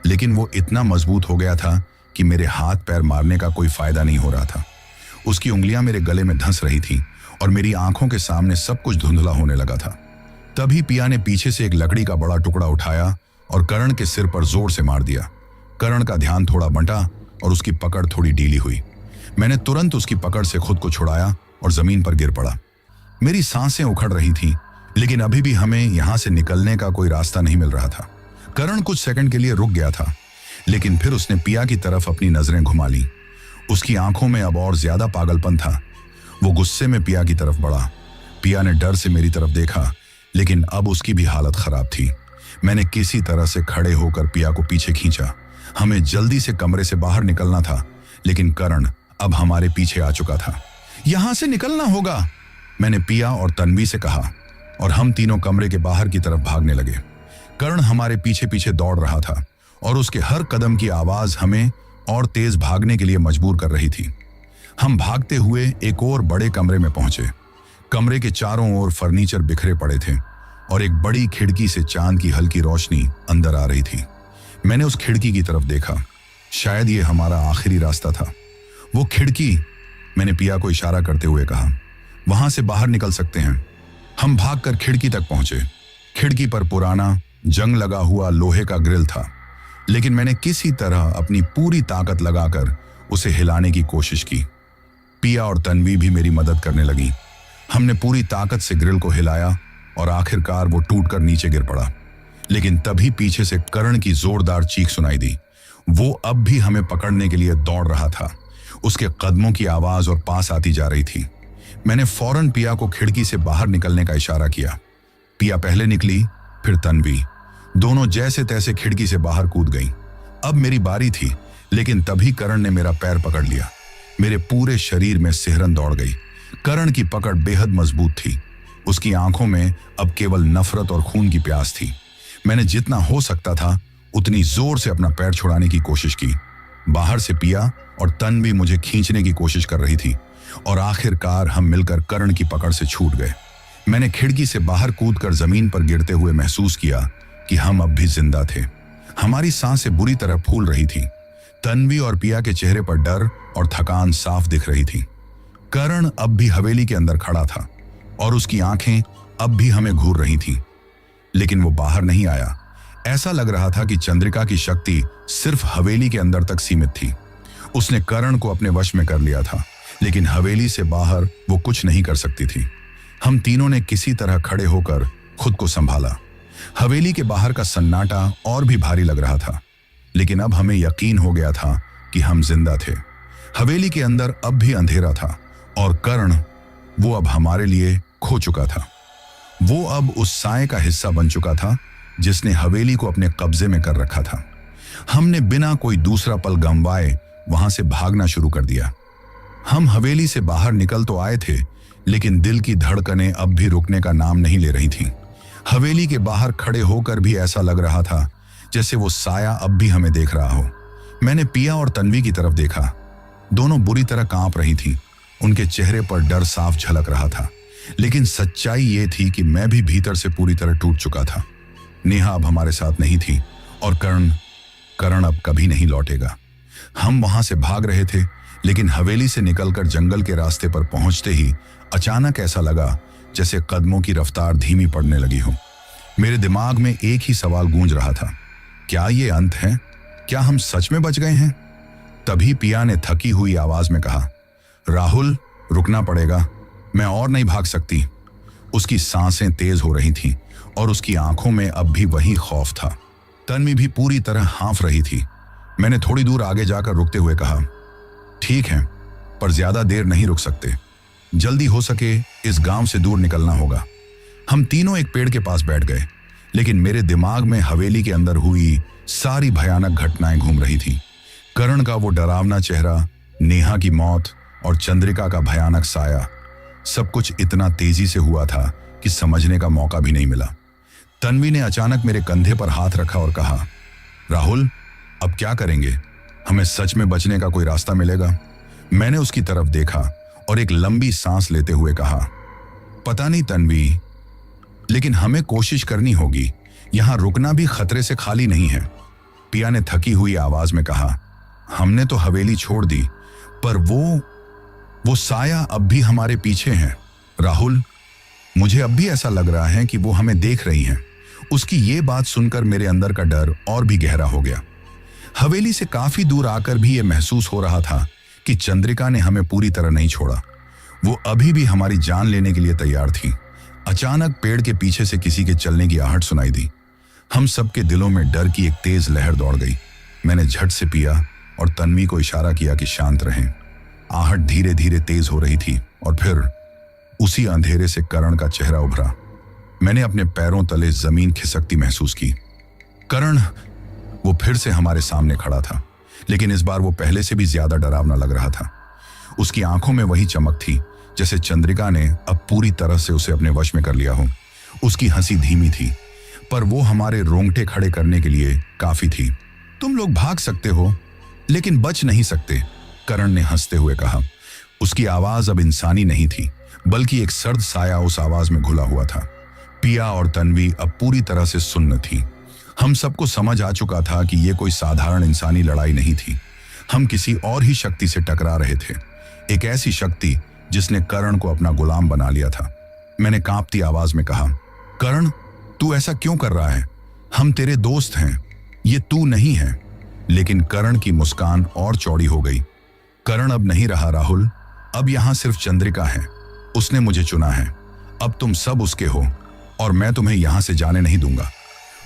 लेकिन वो इतना मजबूत हो गया था कि मेरे हाथ पैर मारने का कोई फायदा नहीं हो रहा था। उसकी उंगलियां मेरे गले में धंस रही थीं और मेरी आंखों के सामने सब कुछ धुंधला होने लगा था। तभी पिया ने पीछे से एक लकड़ी का बड़ा टुकड़ा उठाया और करण के सिर पर जोर से मार दिया। करण का ध्यान थोड़ा बंटा और उसकी पकड़ थोड़ी ढीली हुई। मैंने तुरंत उसकी पकड़ से खुद को छुड़ाया और जमीन पर गिर पड़ा। मेरी सांसें उखड़ रही थीं, लेकिन अभी भी हमें यहां से निकलने का कोई रास्ता नहीं मिल रहा था। करण कुछ सेकंड के लिए रुक गया था, लेकिन फिर उसने पिया की तरफ अपनी नजरें घुमा ली। उसकी आंखों में अब और ज्यादा पागलपन था। वो गुस्से में पिया की तरफ बढ़ा। पिया ने डर से मेरी तरफ देखा, लेकिन अब उसकी भी हालत खराब थी। मैंने किसी तरह से खड़े होकर पिया को पीछे खींचा। हमें जल्दी से कमरे से बाहर निकलना था, लेकिन करण अब हमारे पीछे आ चुका था। यहां से निकलना होगा, मैंने पिया और तन्वी से कहा, और हम तीनों कमरे के बाहर की तरफ भागने लगे। करण हमारे पीछे पीछे दौड़ रहा था और उसके हर कदम की आवाज हमें और तेज भागने के लिए मजबूर कर रही थी। हम भागते हुए एक और बड़े कमरे में पहुंचे। कमरे के चारों ओर फर्नीचर बिखरे पड़े थे और एक बड़ी खिड़की से चांद की हल्की रोशनी अंदर आ रही थी। मैंने उस खिड़की की तरफ देखा। शायद ये हमारा आखिरी रास्ता था। वो खिड़की, मैंने पिया को इशारा करते हुए कहा, वहां से बाहर निकल सकते हैं। हम भागकर खिड़की तक पहुंचे। खिड़की पर पुराना जंग लगा हुआ लोहे का ग्रिल था, लेकिन मैंने किसी तरह अपनी पूरी ताकत लगाकर उसे हिलाने की कोशिश की। पिया और तन्वी भी मेरी मदद करने लगी। हमने पूरी ताकत से ग्रिल को हिलाया और आखिरकार वो टूटकर नीचे गिर पड़ा। लेकिन तभी पीछे से करण की जोरदार चीख सुनाई दी। वो अब भी हमें पकड़ने के लिए दौड़ रहा था। उसके कदमों की आवाज और पास आती जा रही थी। मैंने फौरन पिया को खिड़की से बाहर निकलने का इशारा किया। पिया पहले निकली, फिर तन्वी। दोनों जैसे तैसे खिड़की से बाहर कूद गईं। अब मेरी बारी थी, लेकिन तभी करण ने मेरा पैर पकड़ लिया। मेरे पूरे शरीर में सिहरन दौड़ गई। करण की पकड़ बेहद मजबूत थी। उसकी आंखों में अब केवल नफरत और खून की प्यास थी। मैंने जितना हो सकता था उतनी जोर से अपना पैर छुड़ाने की कोशिश की। बाहर से पिया और तन्वी मुझे खींचने की कोशिश कर रही थी और आखिरकार हम मिलकर करण की पकड़ से छूट गए। मैंने खिड़की से बाहर कूदकर जमीन पर गिरते हुए महसूस किया कि हम अब भी जिंदा थे। हमारी सांसें बुरी तरह फूल रही थीं। तन्वी और पिया के चेहरे पर डर और थकान साफ दिख रही थी। करण अब भी हवेली के अंदर खड़ा था और उसकी आंखें अब भी हमें घूर रही थीं, लेकिन वो बाहर नहीं आया। ऐसा लग रहा था कि चंद्रिका की शक्ति सिर्फ हवेली के अंदर तक सीमित थी। उसने करण को अपने वश में कर लिया था, लेकिन हवेली से बाहर वो कुछ नहीं कर सकती थी। हम तीनों ने किसी तरह खड़े होकर खुद को संभाला। हवेली के बाहर का सन्नाटा और भी भारी लग रहा था, लेकिन अब हमें यकीन हो गया था कि हम जिंदा थे। हवेली के अंदर अब भी अंधेरा था और करण, वो अब हमारे लिए खो चुका था। वो अब उस साए का हिस्सा बन चुका था जिसने हवेली को अपने कब्जे में कर रखा था। हमने बिना कोई दूसरा पल गंवाए वहां से भागना शुरू कर दिया। हम हवेली से बाहर निकल तो आए थे, लेकिन दिल की धड़कनें अब भी रुकने का नाम नहीं ले रही थीं। हवेली के बाहर खड़े होकर भी ऐसा लग रहा था जैसे वो साया अब भी हमें देख रहा हो। मैंने पिया और तन्वी की तरफ देखा। दोनों बुरी तरह कांप रही थीं। उनके चेहरे पर डर साफ झलक रहा था, लेकिन सच्चाई ये थी कि मैं भी भीतर से पूरी तरह टूट चुका था। नेहा अब हमारे साथ नहीं थी और करण अब कभी नहीं लौटेगा। हम वहां से भाग रहे थे, लेकिन हवेली से निकलकर जंगल के रास्ते पर पहुंचते ही अचानक ऐसा लगा जैसे कदमों की रफ्तार धीमी पड़ने लगी हो। मेरे दिमाग में एक ही सवाल गूंज रहा था, क्या ये अंत है? क्या हम सच में बच गए हैं? तभी पिया ने थकी हुई आवाज में कहा, राहुल, रुकना पड़ेगा, मैं और नहीं भाग सकती। उसकी सांसें तेज हो रही थीं और उसकी आंखों में अब भी वही खौफ था। तन्वी भी पूरी तरह हाँफ रही थी। मैंने थोड़ी दूर आगे जाकर रुकते हुए कहा, ठीक है, पर ज्यादा देर नहीं रुक सकते। जल्दी हो सके इस गांव से दूर निकलना होगा। हम तीनों एक पेड़ के पास बैठ गए, लेकिन मेरे दिमाग में हवेली के अंदर हुई सारी भयानक घटनाएं घूम रही थी। करण का वो डरावना चेहरा, नेहा की मौत और चंद्रिका का भयानक साया, सब कुछ इतना तेजी से हुआ था कि समझने का मौका भी नहीं मिला। तन्वी ने अचानक मेरे कंधे पर हाथ रखा और कहा, राहुल, अब क्या करेंगे? हमें सच में बचने का कोई रास्ता मिलेगा? मैंने उसकी तरफ देखा और एक लंबी सांस लेते हुए कहा, पता नहीं तन्वी, लेकिन हमें कोशिश करनी होगी। यहां रुकना भी खतरे से खाली नहीं है। पिया ने थकी हुई आवाज में कहा, हमने तो हवेली छोड़ दी, पर वो साया अब भी हमारे पीछे है। राहुल, मुझे अब भी ऐसा लग रहा है कि वो हमें देख रही हैं। उसकी ये बात सुनकर मेरे अंदर का डर और भी गहरा हो गया। हवेली से काफी दूर आकर भी ये महसूस हो रहा था कि चंद्रिका ने हमें पूरी तरह नहीं छोड़ा। वो अभी भी हमारी जान लेने के लिए तैयार थी। अचानक पेड़ के पीछे से किसी के चलने की आहट सुनाई दी। हम सबके दिलों में डर की एक तेज लहर दौड़ गई। मैंने झट से पिया और तन्वी को इशारा किया कि शांत रहें। आहट धीरे धीरे तेज हो रही थी और फिर उसी अंधेरे से करण का चेहरा उभरा। मैंने अपने पैरों तले जमीन खिसकती महसूस की। करण, वो फिर से हमारे सामने खड़ा था, लेकिन इस बार वो पहले से भी ज्यादा डरावना लग रहा था। उसकी आंखों में वही चमक थी जैसे चंद्रिका ने अब पूरी तरह से उसे अपने वश में कर लिया हो। उसकी हंसी धीमी थी, पर वो हमारे रोंगटे खड़े करने के लिए काफी थी। तुम लोग भाग सकते हो, लेकिन बच नहीं सकते, करण ने हंसते हुए कहा। उसकी आवाज अब इंसानी नहीं थी, बल्कि एक सर्द साया उस आवाज में घुला हुआ था। पिया और तन्वी अब पूरी तरह से सुन्न थी। हम सबको समझ आ चुका था कि यह कोई साधारण इंसानी लड़ाई नहीं थी। हम किसी और ही शक्ति से टकरा रहे थे, एक ऐसी शक्ति जिसने करण को अपना गुलाम बना लिया था। मैंने कांपती आवाज में कहा, करण, तू ऐसा क्यों कर रहा है? हम तेरे दोस्त हैं, ये तू नहीं है। लेकिन करण की मुस्कान और चौड़ी हो गई। करण अब नहीं रहा राहुल, अब यहां सिर्फ चंद्रिका है। उसने मुझे चुना है, अब तुम सब उसके हो और मैं तुम्हें यहां से जाने नहीं दूंगा।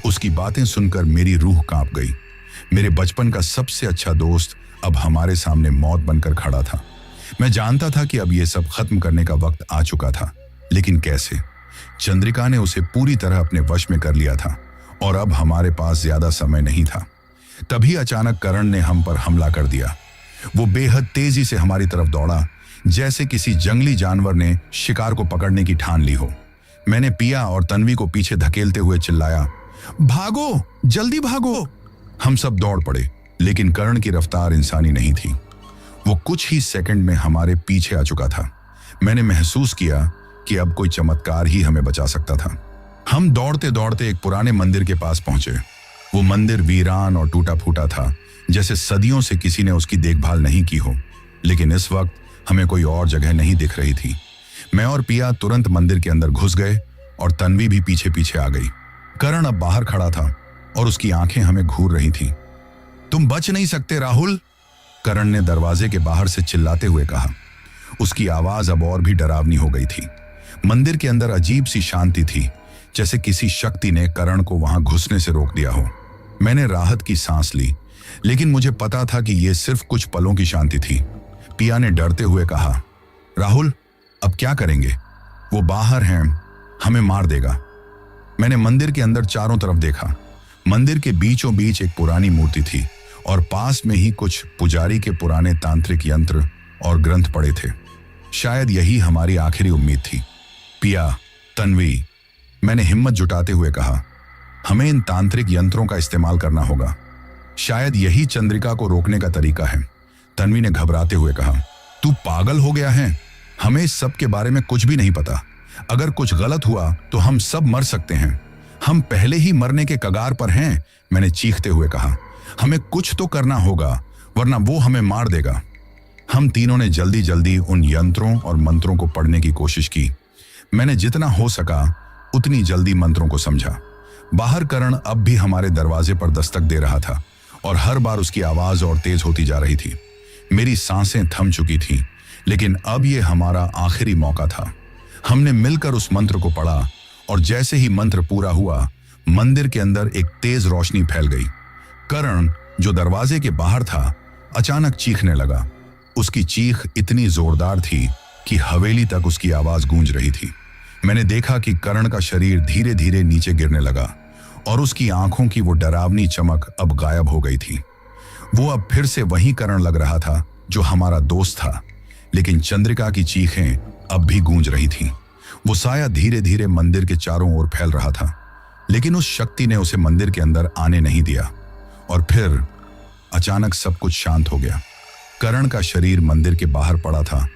उसकी बातें सुनकर मेरी रूह कांप गई। मेरे बचपन का सबसे अच्छा दोस्त अब हमारे सामने मौत बनकर खड़ा था। मैं जानता था कि अब यह सब खत्म करने का वक्त आ चुका था, लेकिन कैसे? चंद्रिका ने उसे पूरी तरह अपने वश में कर लिया था और अब हमारे पास ज्यादा समय नहीं था। तभी अचानक करण ने हम पर हमला कर दिया। वो बेहद तेजी से हमारी तरफ दौड़ा, जैसे किसी जंगली जानवर ने शिकार को पकड़ने की ठान ली हो। मैंने पिया और तन्वी को पीछे धकेलते हुए चिल्लाया, भागो, जल्दी भागो। हम सब दौड़ पड़े, लेकिन करण की रफ्तार इंसानी नहीं थी। वो कुछ ही सेकंड में हमारे पीछे आ चुका था। मैंने महसूस किया कि अब कोई चमत्कार ही हमें बचा सकता था। हम दौड़ते दौड़ते एक पुराने मंदिर के पास पहुंचे। वो मंदिर वीरान और टूटा फूटा था, जैसे सदियों से किसी ने उसकी देखभाल नहीं की हो। लेकिन इस वक्त हमें कोई और जगह नहीं दिख रही थी। मैं और पिया तुरंत मंदिर के अंदर घुस गए और तन्वी भी पीछे पीछे आ गई। करण अब बाहर खड़ा था और उसकी आंखें हमें घूर रही थीं। तुम बच नहीं सकते राहुल, करण ने दरवाजे के बाहर से चिल्लाते हुए कहा। उसकी आवाज अब और भी डरावनी हो गई थी। मंदिर के अंदर अजीब सी शांति थी, जैसे किसी शक्ति ने करण को वहां घुसने से रोक दिया हो। मैंने राहत की सांस ली, लेकिन मुझे पता था कि यह सिर्फ कुछ पलों की शांति थी। पिया ने डरते हुए कहा, राहुल, अब क्या करेंगे? वो बाहर हैं, हमें मार देगा। मैंने मंदिर के अंदर चारों तरफ देखा। मंदिर के बीचों बीच एक पुरानी मूर्ति थी और पास में ही कुछ पुजारी के पुराने तांत्रिक यंत्र और ग्रंथ पड़े थे। शायद यही हमारी आखिरी उम्मीद थी। पिया, तन्वी, मैंने हिम्मत जुटाते हुए कहा, हमें इन तांत्रिक यंत्रों का इस्तेमाल करना होगा। शायद यही चंद्रिका को रोकने का तरीका है। तन्वी ने घबराते हुए कहा, तू पागल हो गया है? हमें इस सब के बारे में कुछ भी नहीं पता। अगर कुछ गलत हुआ तो हम सब मर सकते हैं। हम पहले ही मरने के कगार पर हैं, मैंने चीखते हुए कहा। हमें कुछ तो करना होगा, वरना वो हमें मार देगा। हम तीनों ने जल्दी जल्दी उन यंत्रों और मंत्रों को पढ़ने की कोशिश की। मैंने जितना हो सका उतनी जल्दी मंत्रों को समझा। बाहर करण अब भी हमारे दरवाजे पर दस्तक दे रहा था और हर बार उसकी आवाज और तेज होती जा रही थी। मेरी सांसें थम चुकी थीं, लेकिन अब यह हमारा आखिरी मौका था। हमने मिलकर उस मंत्र को पढ़ा और जैसे ही मंत्र पूरा हुआ, मंदिर के अंदर एक तेज रोशनी फैल गई। करण, जो दरवाजे के बाहर था, अचानक चीखने लगा। उसकी चीख इतनी जोरदार थी कि हवेली तक उसकी आवाज गूंज रही थी। मैंने देखा कि करण का शरीर धीरे धीरे नीचे गिरने लगा और उसकी आंखों की वो डरावनी चमक अब गायब हो गई थी। वो अब फिर से वही करण लग रहा था जो हमारा दोस्त था, लेकिन चंद्रिका की चीखें अब भी गूंज रही थीं। वो साया धीरे धीरे मंदिर के चारों ओर फैल रहा था, लेकिन उस शक्ति ने उसे मंदिर के अंदर आने नहीं दिया। और फिर अचानक सब कुछ शांत हो गया। करण का शरीर मंदिर के बाहर पड़ा था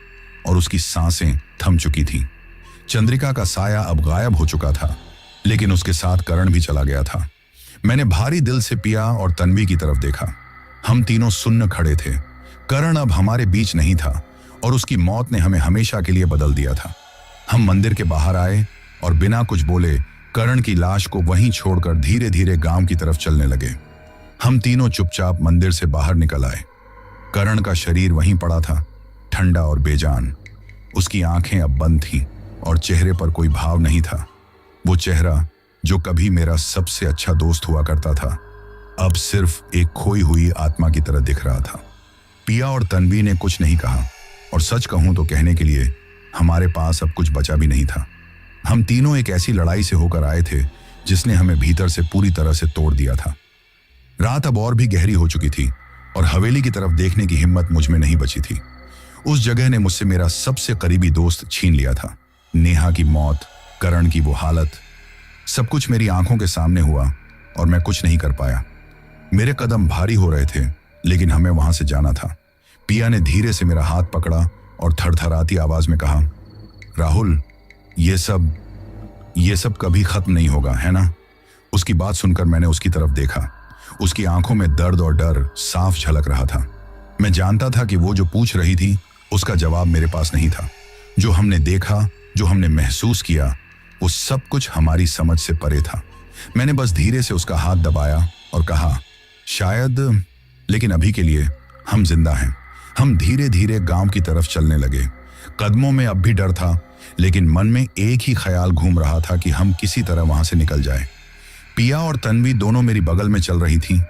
और उसकी सांसें थम चुकी थीं। चंद्रिका का साया अब गायब हो चुका था लेकिन उसके साथ करण भी चला गया था। मैंने भारी दिल से पिया और तन्वी की तरफ देखा। हम तीनों सुन्न खड़े थे। करण अब हमारे बीच नहीं था और उसकी मौत ने हमें हमेशा के लिए बदल दिया था। हम मंदिर के बाहर आए और बिना कुछ बोले करण की लाश को वहीं छोड़कर धीरे धीरे गांव की तरफ चलने लगे। हम तीनों चुपचाप मंदिर से बाहर निकल आए। करण का शरीर वहीं पड़ा था, ठंडा और बेजान। उसकी आंखें अब बंद थीं और चेहरे पर कोई भाव नहीं था। वो चेहरा जो कभी मेरा सबसे अच्छा दोस्त हुआ करता था, अब सिर्फ एक खोई हुई आत्मा की तरह दिख रहा था। पिया और तन्वी ने कुछ नहीं कहा और सच कहूं तो कहने के लिए हमारे पास अब कुछ बचा भी नहीं था। हम तीनों एक ऐसी लड़ाई से होकर आए थे जिसने हमें भीतर से पूरी तरह से तोड़ दिया था। रात अब और भी गहरी हो चुकी थी और हवेली की तरफ देखने की हिम्मत मुझ में नहीं बची थी। उस जगह ने मुझसे मेरा सबसे करीबी दोस्त छीन लिया था। नेहा की मौत, करण की वो हालत, सब कुछ मेरी आंखों के सामने हुआ और मैं कुछ नहीं कर पाया। मेरे कदम भारी हो रहे थे लेकिन हमें वहां से जाना था। पिया ने धीरे से मेरा हाथ पकड़ा और थरथराती आवाज में कहा, राहुल, ये सब कभी खत्म नहीं होगा, है ना? उसकी बात सुनकर मैंने उसकी तरफ देखा। उसकी आंखों में दर्द और डर साफ झलक रहा था। मैं जानता था कि वो जो पूछ रही थी उसका जवाब मेरे पास नहीं था। जो हमने देखा, जो हमने महसूस किया, वो सब कुछ हमारी समझ से परे था। मैंने बस धीरे से उसका हाथ दबाया और कहा, शायद, लेकिन अभी के लिए हम जिंदा हैं। हम धीरे धीरे गांव की तरफ चलने लगे। कदमों में अब भी डर था लेकिन मन में एक ही ख्याल घूम रहा था कि हम किसी तरह वहां से निकल जाएं। पिया और तन्वी दोनों मेरी बगल में चल रही थीं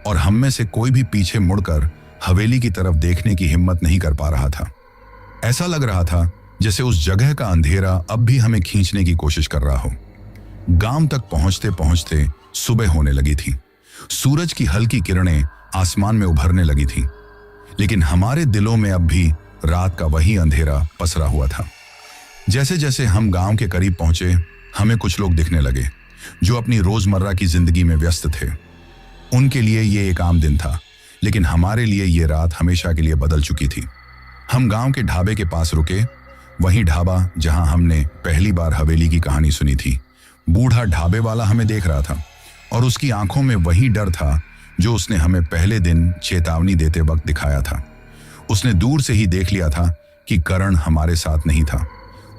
और हम में से कोई भी पीछे मुड़कर हवेली की तरफ देखने की हिम्मत नहीं कर पा रहा था। ऐसा लग रहा था जैसे उस जगह का अंधेरा अब भी हमें खींचने की कोशिश कर रहा हो। गांव तक पहुंचते पहुंचते सुबह होने लगी थी। सूरज की हल्की किरणें आसमान में उभरने लगी थीं, लेकिन हमारे दिलों में अब भी रात का वही अंधेरा पसरा हुआ था। जैसे जैसे हम गांव के करीब पहुंचे, हमें कुछ लोग दिखने लगे जो अपनी रोजमर्रा की जिंदगी में व्यस्त थे। उनके लिए ये एक आम दिन था, लेकिन हमारे लिए ये रात हमेशा के लिए बदल चुकी थी। हम गांव के ढाबे के पास रुके, वही ढाबा जहां हमने पहली बार हवेली की कहानी सुनी थी। बूढ़ा ढाबे वाला हमें देख रहा था और उसकी आंखों में वही डर था जो उसने हमें पहले दिन चेतावनी देते वक्त दिखाया था। उसने दूर से ही देख लिया था कि करण हमारे साथ नहीं था।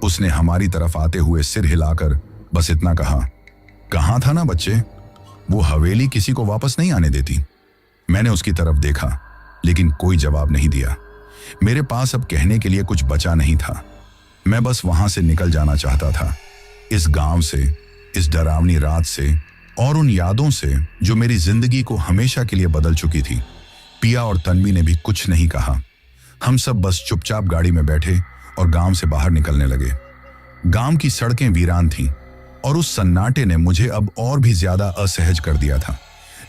उसने हमारी तरफ आते हुए सिर हिलाकर बस इतना कहा, कहाँ था ना बच्चे, वो हवेली किसी को वापस नहीं आने देती। मैंने उसकी तरफ देखा लेकिन कोई जवाब नहीं दिया। मेरे पास अब कहने के लिए कुछ बचा नहीं था। मैं बस वहां से निकल जाना चाहता था, इस गांव से, इस डरावनी रात से और उन यादों से जो मेरी जिंदगी को हमेशा के लिए बदल चुकी थी। पिया और तन्वी ने भी कुछ नहीं कहा। हम सब बस चुपचाप गाड़ी में बैठे और गांव से बाहर निकलने लगे। गांव की सड़कें वीरान थीं और उस सन्नाटे ने मुझे अब और भी ज्यादा असहज कर दिया था।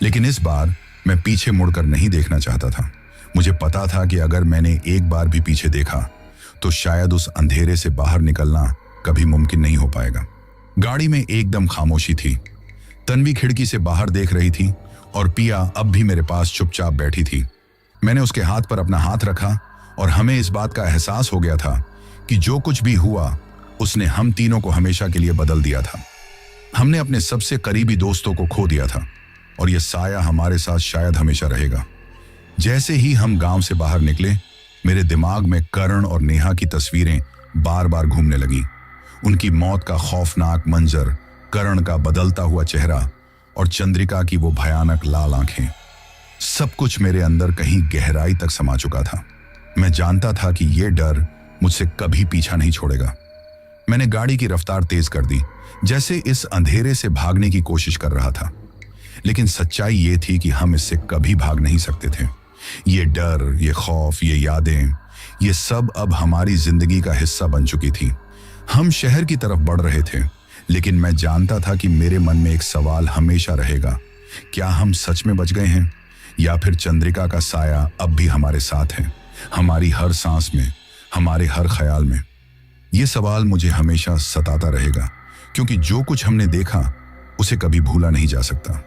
लेकिन इस बार मैं पीछे मुड़कर नहीं देखना चाहता था। मुझे पता था कि अगर मैंने एक बार भी पीछे देखा तो शायद उस अंधेरे से बाहर निकलना कभी मुमकिन नहीं हो पाएगा। गाड़ी में एकदम खामोशी थी। तन्वी खिड़की से बाहर देख रही थी और पिया अब भी मेरे पास चुपचाप बैठी थी। मैंने उसके हाथ पर अपना हाथ रखा और हमें इस बात का एहसास हो गया था कि जो कुछ भी हुआ उसने हम तीनों को हमेशा के लिए बदल दिया था। हमने अपने सबसे करीबी दोस्तों को खो दिया था और यह साया हमारे साथ शायद हमेशा रहेगा। जैसे ही हम गांव से बाहर निकले, मेरे दिमाग में करण और नेहा की तस्वीरें बार बार घूमने लगी। उनकी मौत का खौफनाक मंजर, करण का बदलता हुआ चेहरा और चंद्रिका की वो भयानक लाल आंखें, सब कुछ मेरे अंदर कहीं गहराई तक समा चुका था। मैं जानता था कि यह डर मुझसे कभी पीछा नहीं छोड़ेगा। मैंने गाड़ी की रफ्तार तेज कर दी, जैसे इस अंधेरे से भागने की कोशिश कर रहा था। लेकिन सच्चाई ये थी कि हम इससे कभी भाग नहीं सकते थे। ये डर, ये खौफ, ये यादें, ये सब अब हमारी जिंदगी का हिस्सा बन चुकी थी। हम शहर की तरफ बढ़ रहे थे, लेकिन मैं जानता था कि मेरे मन में एक सवाल हमेशा रहेगा, क्या हम सच में बच गए हैं या फिर चंद्रिका का साया अब भी हमारे साथ है, हमारी हर सांस में, हमारे हर ख्याल में। ये सवाल मुझे हमेशा सताता रहेगा, क्योंकि जो कुछ हमने देखा उसे कभी भूला नहीं जा सकता।